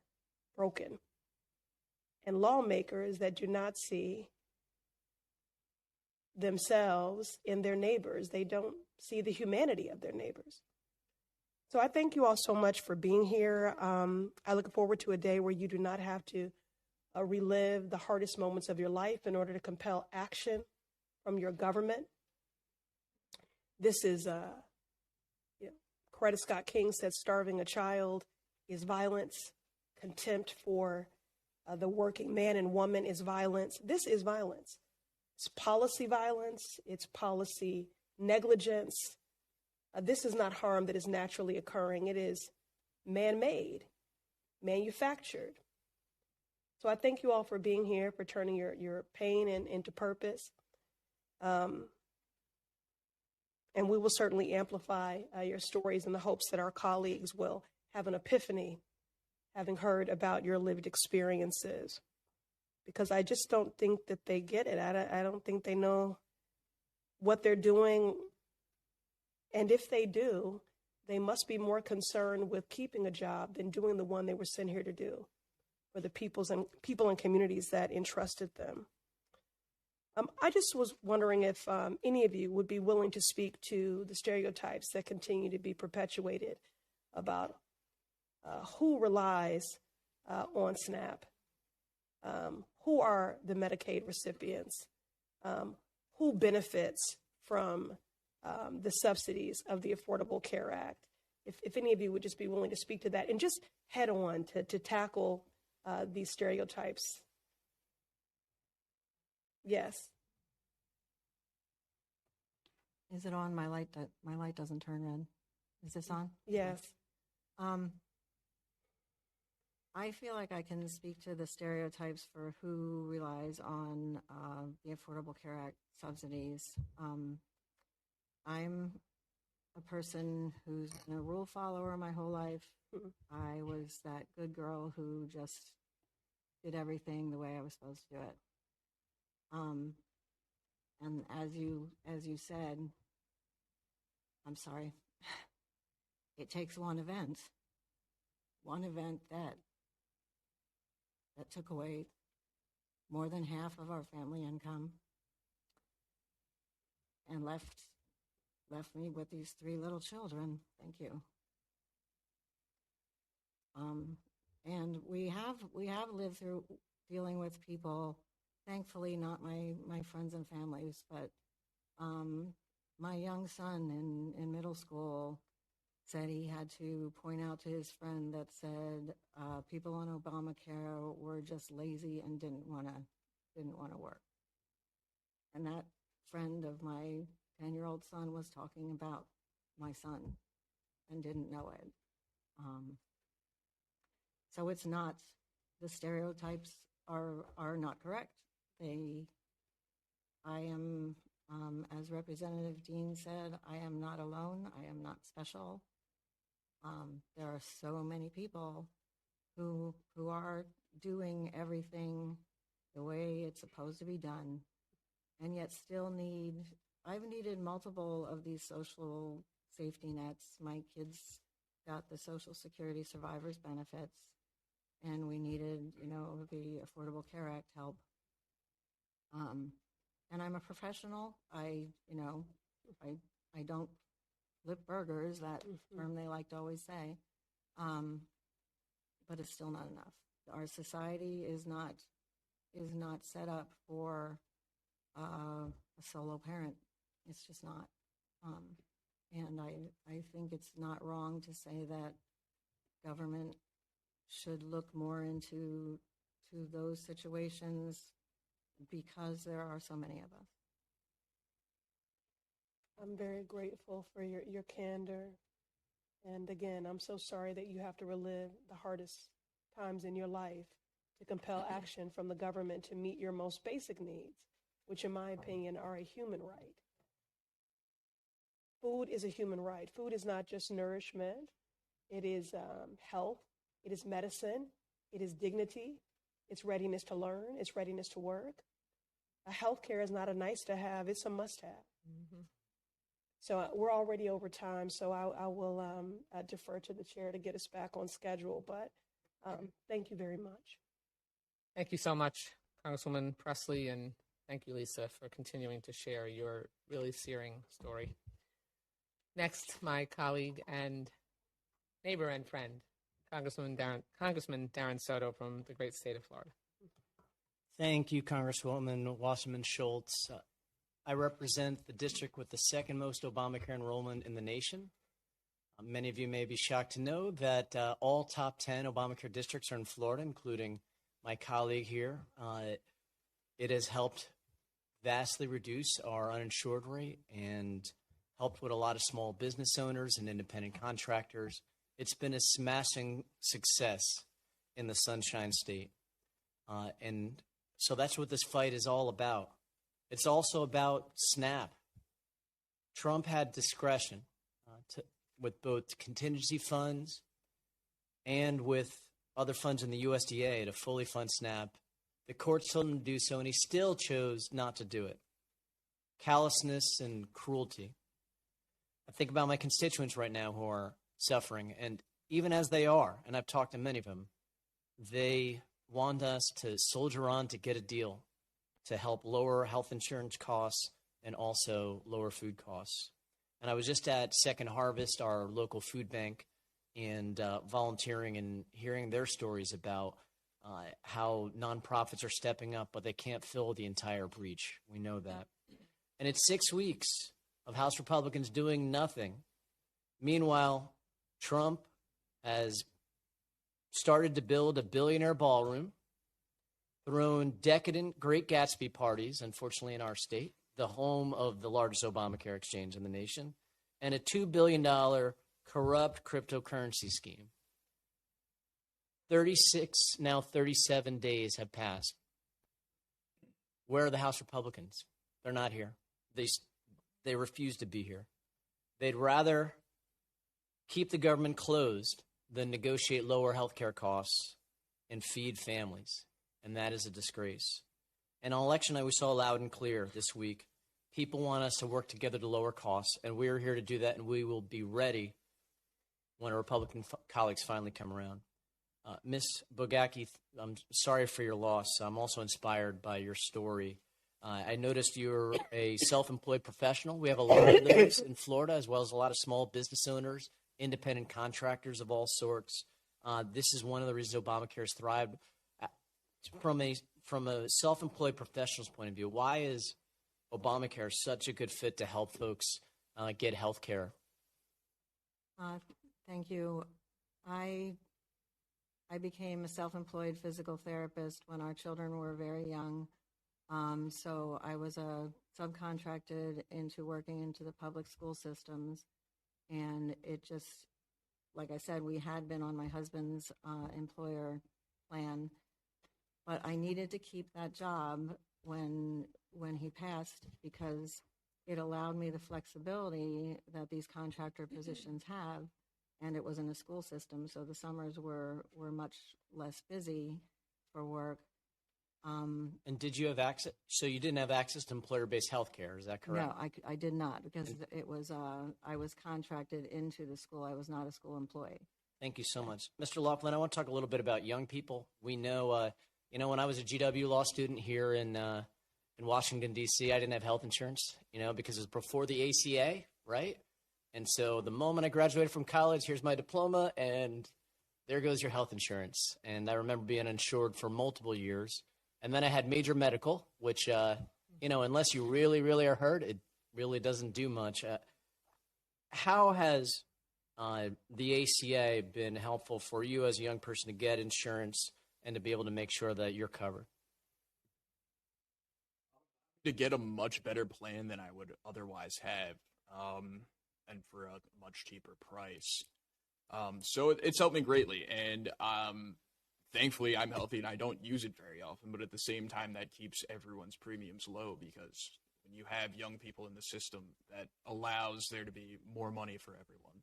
broken and lawmakers that do not see themselves in their neighbors. They don't see the humanity of their neighbors. So I thank you all so much for being here. I look forward to a day where you do not have to relive the hardest moments of your life in order to compel action from your government. This is, Coretta Scott King said, starving a child is violence. Contempt for the working man and woman is violence. This is violence. It's policy violence. It's policy negligence. This is not harm that is naturally occurring. It is man-made, manufactured. So I thank you all for being here, for turning your pain into purpose. And we will certainly amplify your stories in the hopes that our colleagues will have an epiphany, having heard about your lived experiences. Because I just don't think that they get it. I don't think they know what they're doing. And if they do, they must be more concerned with keeping a job than doing the one they were sent here to do for the people and communities that entrusted them. I just was wondering if any of you would be willing to speak to the stereotypes that continue to be perpetuated about who relies on SNAP, who are the Medicaid recipients, who benefits from the subsidies of the Affordable Care Act. If any of you would just be willing to speak to that and just head on to tackle these stereotypes. Yes. Is it on? My light doesn't turn red. Is this on? Yes. I feel like I can speak to the stereotypes for who relies on the Affordable Care Act subsidies. I'm a person who's been a rule follower my whole life. I was that good girl who just did everything the way I was supposed to do it. And as you said, I'm sorry, it takes one event that took away more than half of our family income and left me with these 3 little children. Thank you. And we have lived through dealing with people, thankfully not my friends and families, but my young son in middle school said he had to point out to his friend that said people on Obamacare were just lazy and didn't want to work. And that friend of my 10-year-old son was talking about my son and didn't know it. So it's not, the stereotypes are not correct. I am, as Representative Dean said, I am not alone. I am not special. There are so many people who are doing everything the way it's supposed to be done, and yet still I've needed multiple of these social safety nets. My kids got the Social Security survivors benefits, and we needed, the Affordable Care Act help. And I'm a professional. I don't flip burgers, that term they like to always say. But it's still not enough. Our society is not set up for a solo parent. It's just not. And I think it's not wrong to say that government should look more into those situations because there are so many of us. I'm very grateful for your candor. And again, I'm so sorry that you have to relive the hardest times in your life to compel action from the government to meet your most basic needs, which in my opinion are a human right. Food is a human right. Food is not just nourishment. It is health. It is medicine. It is dignity. It's readiness to learn. It's readiness to work. Healthcare is not a nice to have. It's a must have. Mm-hmm. So we're already over time, so I will defer to the chair to get us back on schedule. But thank you very much. Thank you so much, Congresswoman Presley, and thank you, Lisa, for continuing to share your really searing story. Next, my colleague and neighbor and friend, Congressman Darren Soto from the great state of Florida. Thank you, Congresswoman Wasserman Schultz. I represent the district with the second most Obamacare enrollment in the nation. Many of you may be shocked to know that all top 10 Obamacare districts are in Florida, including my colleague here. It has helped vastly reduce our uninsured rate and helped with a lot of small business owners and independent contractors. It's been a smashing success in the Sunshine State. And so that's what this fight is all about. It's also about SNAP. Trump had discretion with both contingency funds and with other funds in the USDA to fully fund SNAP. The courts told him to do so, and he still chose not to do it. Callousness and cruelty. I think about my constituents right now who are suffering, and even as they are, and I've talked to many of them, they want us to soldier on to get a deal to help lower health insurance costs and also lower food costs. And I was just at Second Harvest, our local food bank, and volunteering and hearing their stories about how nonprofits are stepping up, but they can't fill the entire breach. We know that. And it's 6 weeks of House Republicans doing nothing. Meanwhile, Trump has started to build a billionaire ballroom, thrown decadent Great Gatsby parties, unfortunately in our state, the home of the largest Obamacare exchange in the nation, and a $2 billion corrupt cryptocurrency scheme. 36, now 37 days have passed. Where are the House Republicans? They're not here. They refuse to be here. They'd rather keep the government closed than negotiate lower health care costs and feed families. And that is a disgrace. And on election night, we saw loud and clear this week. People want us to work together to lower costs, and we're here to do that, and we will be ready when our Republican colleagues finally come around. Ms. Bogacki, I'm sorry for your loss. I'm also inspired by your story. I noticed you're a self-employed professional. We have a lot of those in Florida, as well as a lot of small business owners, independent contractors of all sorts. This is one of the reasons Obamacare has thrived. From a self-employed professional's point of view, why is Obamacare such a good fit to help folks get health care? Thank you. I became a self-employed physical therapist when our children were very young. So I was subcontracted into working into the public school systems. And it just, like I said, we had been on my husband's employer plan. But I needed to keep that job when he passed because it allowed me the flexibility that these contractor positions have, and it was in a school system, so the summers were much less busy for work. And did you have access? So you didn't have access to employer-based health care, is that correct? No, I did not because it was I was contracted into the school. I was not a school employee. Thank you so much. Mr. Laughlin, I want to talk a little bit about young people. We know, when I was a GW law student here in Washington, D.C., I didn't have health insurance, because it was before the ACA, right? And so the moment I graduated from college, here's my diploma, and there goes your health insurance. And I remember being insured for multiple years. And then I had major medical, which, unless you really, really are hurt, it really doesn't do much. How has the ACA been helpful for you as a young person to get insurance and to be able to make sure that you're covered? To get a much better plan than I would otherwise have, and for a much cheaper price. So it's helped me greatly, and thankfully I'm healthy and I don't use it very often, but at the same time that keeps everyone's premiums low, because when you have young people in the system, that allows there to be more money for everyone.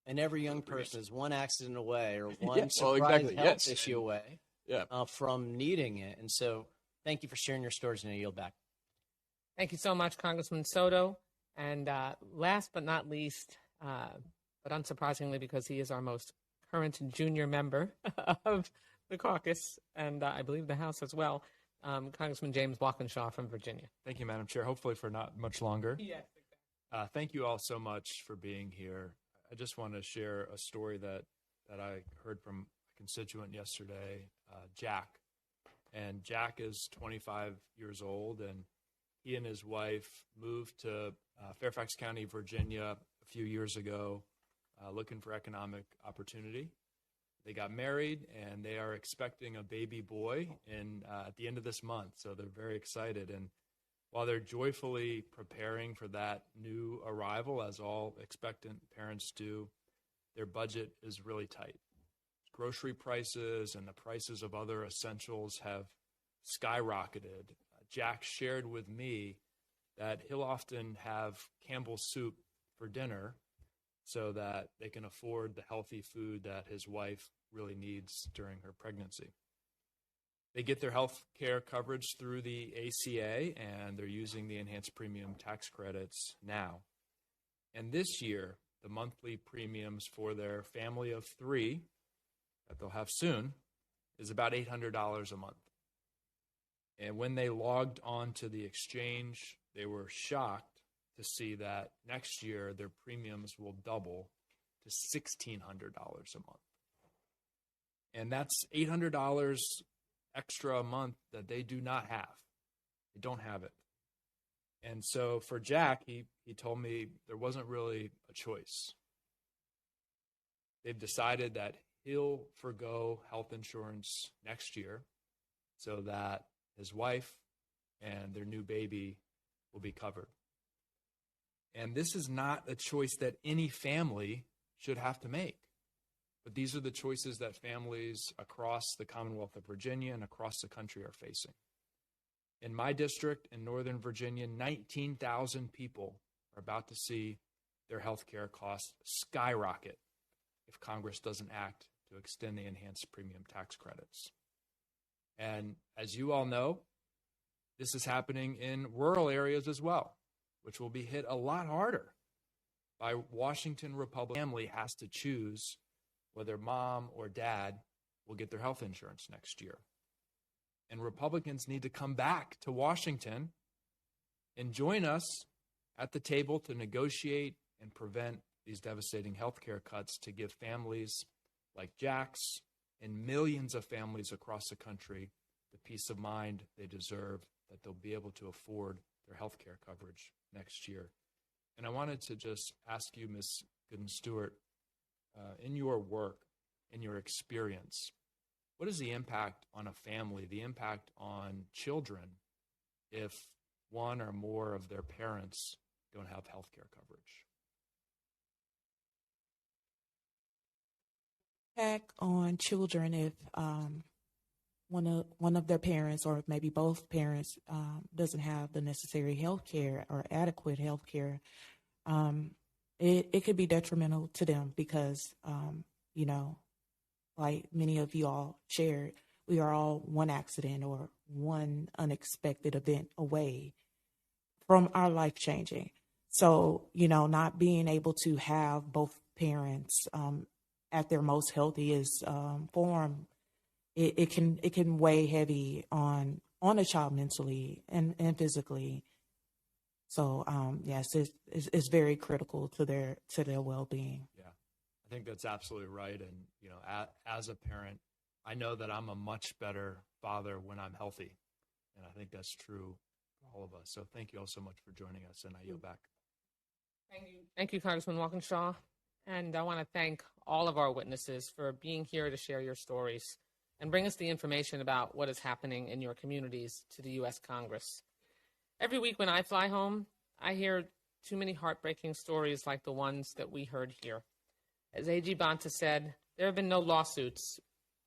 And every young person is one accident away or one health issue away from needing it. And so thank you for sharing your stories, and I yield back. Thank you so much, Congressman Soto. And last but not least, but unsurprisingly, because he is our most current junior member of the caucus, and I believe the House as well, Congressman James Walkinshaw from Virginia. Thank you, Madam Chair. Hopefully for not much longer. Yes. Thank you all so much for being here. I just want to share a story that I heard from a constituent yesterday, Jack. And Jack is 25 years old, and he and his wife moved to Fairfax County, Virginia a few years ago, looking for economic opportunity. They got married, and they are expecting a baby boy at the end of this month, so they're very excited. And while they're joyfully preparing for that new arrival, as all expectant parents do, their budget is really tight. Grocery prices and the prices of other essentials have skyrocketed. Jack shared with me that he'll often have Campbell's soup for dinner so that they can afford the healthy food that his wife really needs during her pregnancy. They get their health care coverage through the ACA, and they're using the enhanced premium tax credits now. And this year, the monthly premiums for their family of 3 that they'll have soon is about $800 a month. And when they logged on to the exchange, they were shocked to see that next year their premiums will double to $1,600 a month. And that's $800 extra a month that they do not have. They don't have it. And so for Jack, he told me there wasn't really a choice. They've decided that he'll forgo health insurance next year so that his wife and their new baby will be covered. And this is not a choice that any family should have to make. But these are the choices that families across the Commonwealth of Virginia and across the country are facing. In my district in Northern Virginia, 19,000 people are about to see their health care costs skyrocket if Congress doesn't act to extend the enhanced premium tax credits. And as you all know, this is happening in rural areas as well, which will be hit a lot harder by Washington Republican family has to choose whether mom or dad will get their health insurance next year. And Republicans need to come back to Washington and join us at the table to negotiate and prevent these devastating health care cuts to give families like Jack's and millions of families across the country the peace of mind they deserve, that they'll be able to afford their health care coverage next year. And I wanted to just ask you, Ms. Gooden-Stewart, in your work, in your experience, what is the impact on a family, the impact on children, if one or more of their parents don't have health care coverage? Impact on children if one of their parents, or maybe both parents, doesn't have the necessary health care or adequate health care. It could be detrimental to them because, like many of you all shared, we are all one accident or one unexpected event away from our life changing. So, not being able to have both parents at their most healthiest form, it can weigh heavy on a child mentally and physically. So yes, it's very critical to their well-being. Yeah, I think that's absolutely right. And as a parent, I know that I'm a much better father when I'm healthy, and I think that's true for all of us. So thank you all so much for joining us, and I yield back. Thank you, Congressman Walkinshaw. And I want to thank all of our witnesses for being here to share your stories and bring us the information about what is happening in your communities to the U.S. Congress. Every week when I fly home, I hear too many heartbreaking stories like the ones that we heard here. As A.G. Bonta said, there have been no lawsuits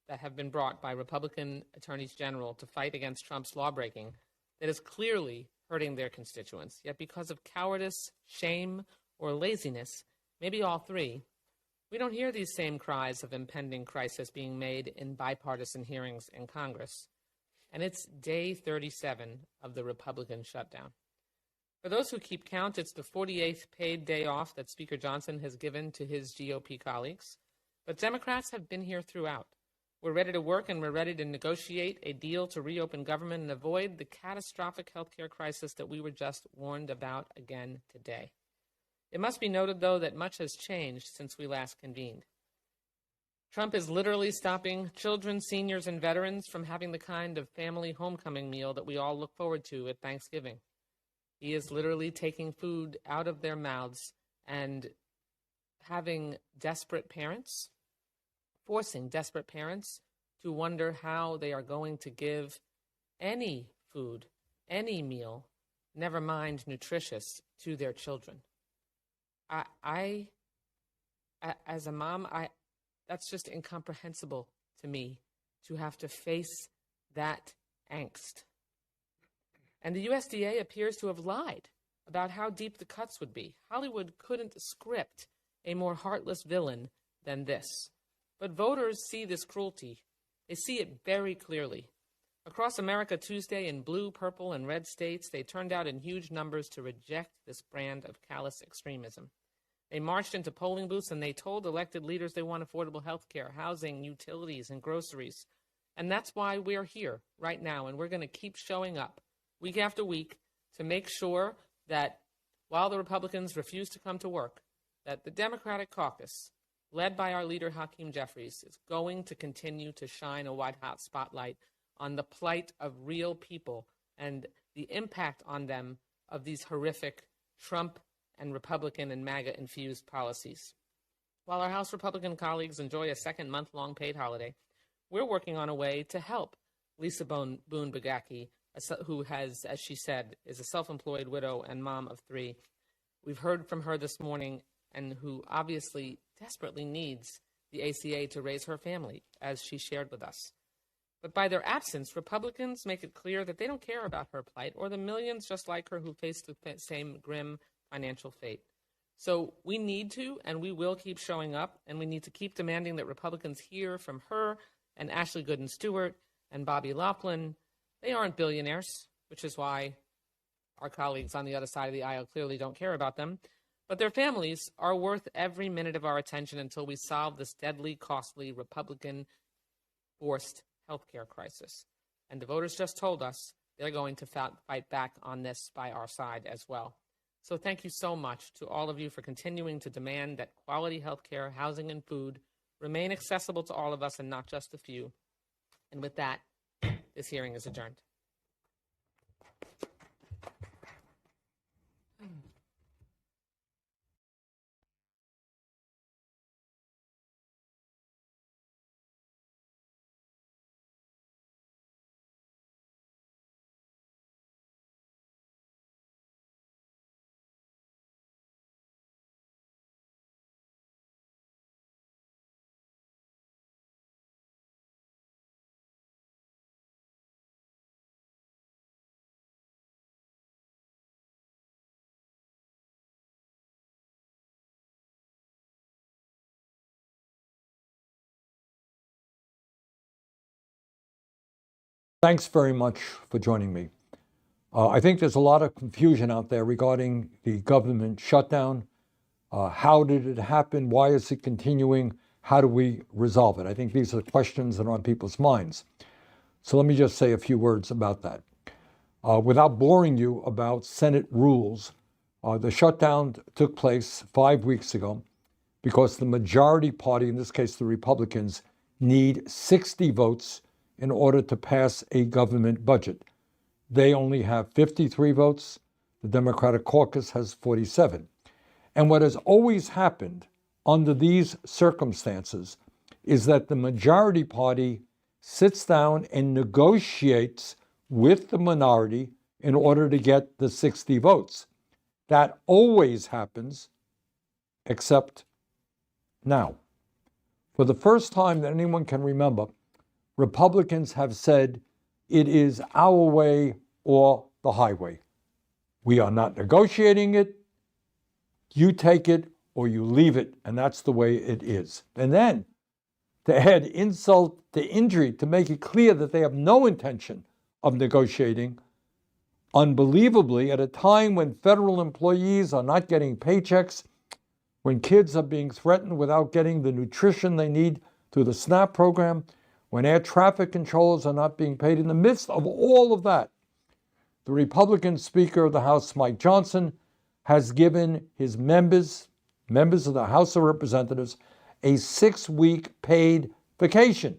that have been brought by Republican attorneys general to fight against Trump's lawbreaking that is clearly hurting their constituents. Yet because of cowardice, shame, or laziness, maybe all three, we don't hear these same cries of impending crisis being made in bipartisan hearings in Congress. And it's day 37 of the Republican shutdown. For those who keep count, it's the 48th paid day off that Speaker Johnson has given to his GOP colleagues. But Democrats have been here throughout. We're ready to work and we're ready to negotiate a deal to reopen government and avoid the catastrophic healthcare crisis that we were just warned about again today. It must be noted, though, that much has changed since we last convened. Trump is literally stopping children, seniors, and veterans from having the kind of family homecoming meal that we all look forward to at Thanksgiving. He is literally taking food out of their mouths and having desperate parents, forcing desperate parents to wonder how they are going to give any food, any meal, never mind nutritious, to their children. I as a mom, that's just incomprehensible to me to have to face that angst. And the USDA appears to have lied about how deep the cuts would be. Hollywood couldn't script a more heartless villain than this. But voters see this cruelty. They see it very clearly. Across America Tuesday, in blue, purple, and red states, they turned out in huge numbers to reject this brand of callous extremism. They marched into polling booths and they told elected leaders they want affordable health care, housing, utilities, and groceries. And that's why we're here right now, and we're going to keep showing up week after week to make sure that while the Republicans refuse to come to work, that the Democratic caucus, led by our leader Hakeem Jeffries, is going to continue to shine a white-hot spotlight on the plight of real people and the impact on them of these horrific Trump and Republican and MAGA-infused policies. While our House Republican colleagues enjoy a second month-long paid holiday, we're working on a way to help Lisa Boone Bagaki, who has, as she said, is a self-employed widow and mom of three. We've heard from her this morning, and who obviously desperately needs the ACA to raise her family, as she shared with us. But by their absence, Republicans make it clear that they don't care about her plight or the millions just like her who face the same grim financial fate. So we need to, and we will keep showing up, and we need to keep demanding that Republicans hear from her and Ashley Gooden Stewart and Bobby Laughlin. They aren't billionaires, which is why our colleagues on the other side of the aisle clearly don't care about them. But their families are worth every minute of our attention until we solve this deadly, costly, Republican-forced healthcare crisis. And the voters just told us they're going to fight back on this by our side as well. So thank you so much to all of you for continuing to demand that quality healthcare, housing, and food remain accessible to all of us and not just a few. And with that, this hearing is adjourned. Thanks very much for joining me. I think there's a lot of confusion out there regarding the government shutdown. How did it happen? Why is it continuing? How do we resolve it? I think these are the questions that are on people's minds. So let me just say a few words about that. Without boring you about Senate rules, the shutdown took place 5 weeks ago because the majority party, in this case the Republicans, need 60 votes in order to pass a government budget. They only have 53 votes. The Democratic caucus has 47. And what has always happened under these circumstances is that the majority party sits down and negotiates with the minority in order to get the 60 votes. That always happens, except now. For the first time that anyone can remember, Republicans have said it is our way or the highway. We are not negotiating it. You take it or you leave it, and that's the way it is. And then to add insult to injury, to make it clear that they have no intention of negotiating, unbelievably, at a time when federal employees are not getting paychecks, when kids are being threatened without getting the nutrition they need through the SNAP program, when air traffic controllers are not being paid, in the midst of all of that, the Republican Speaker of the House, Mike Johnson, has given his members of the House of Representatives, a 6-week paid vacation.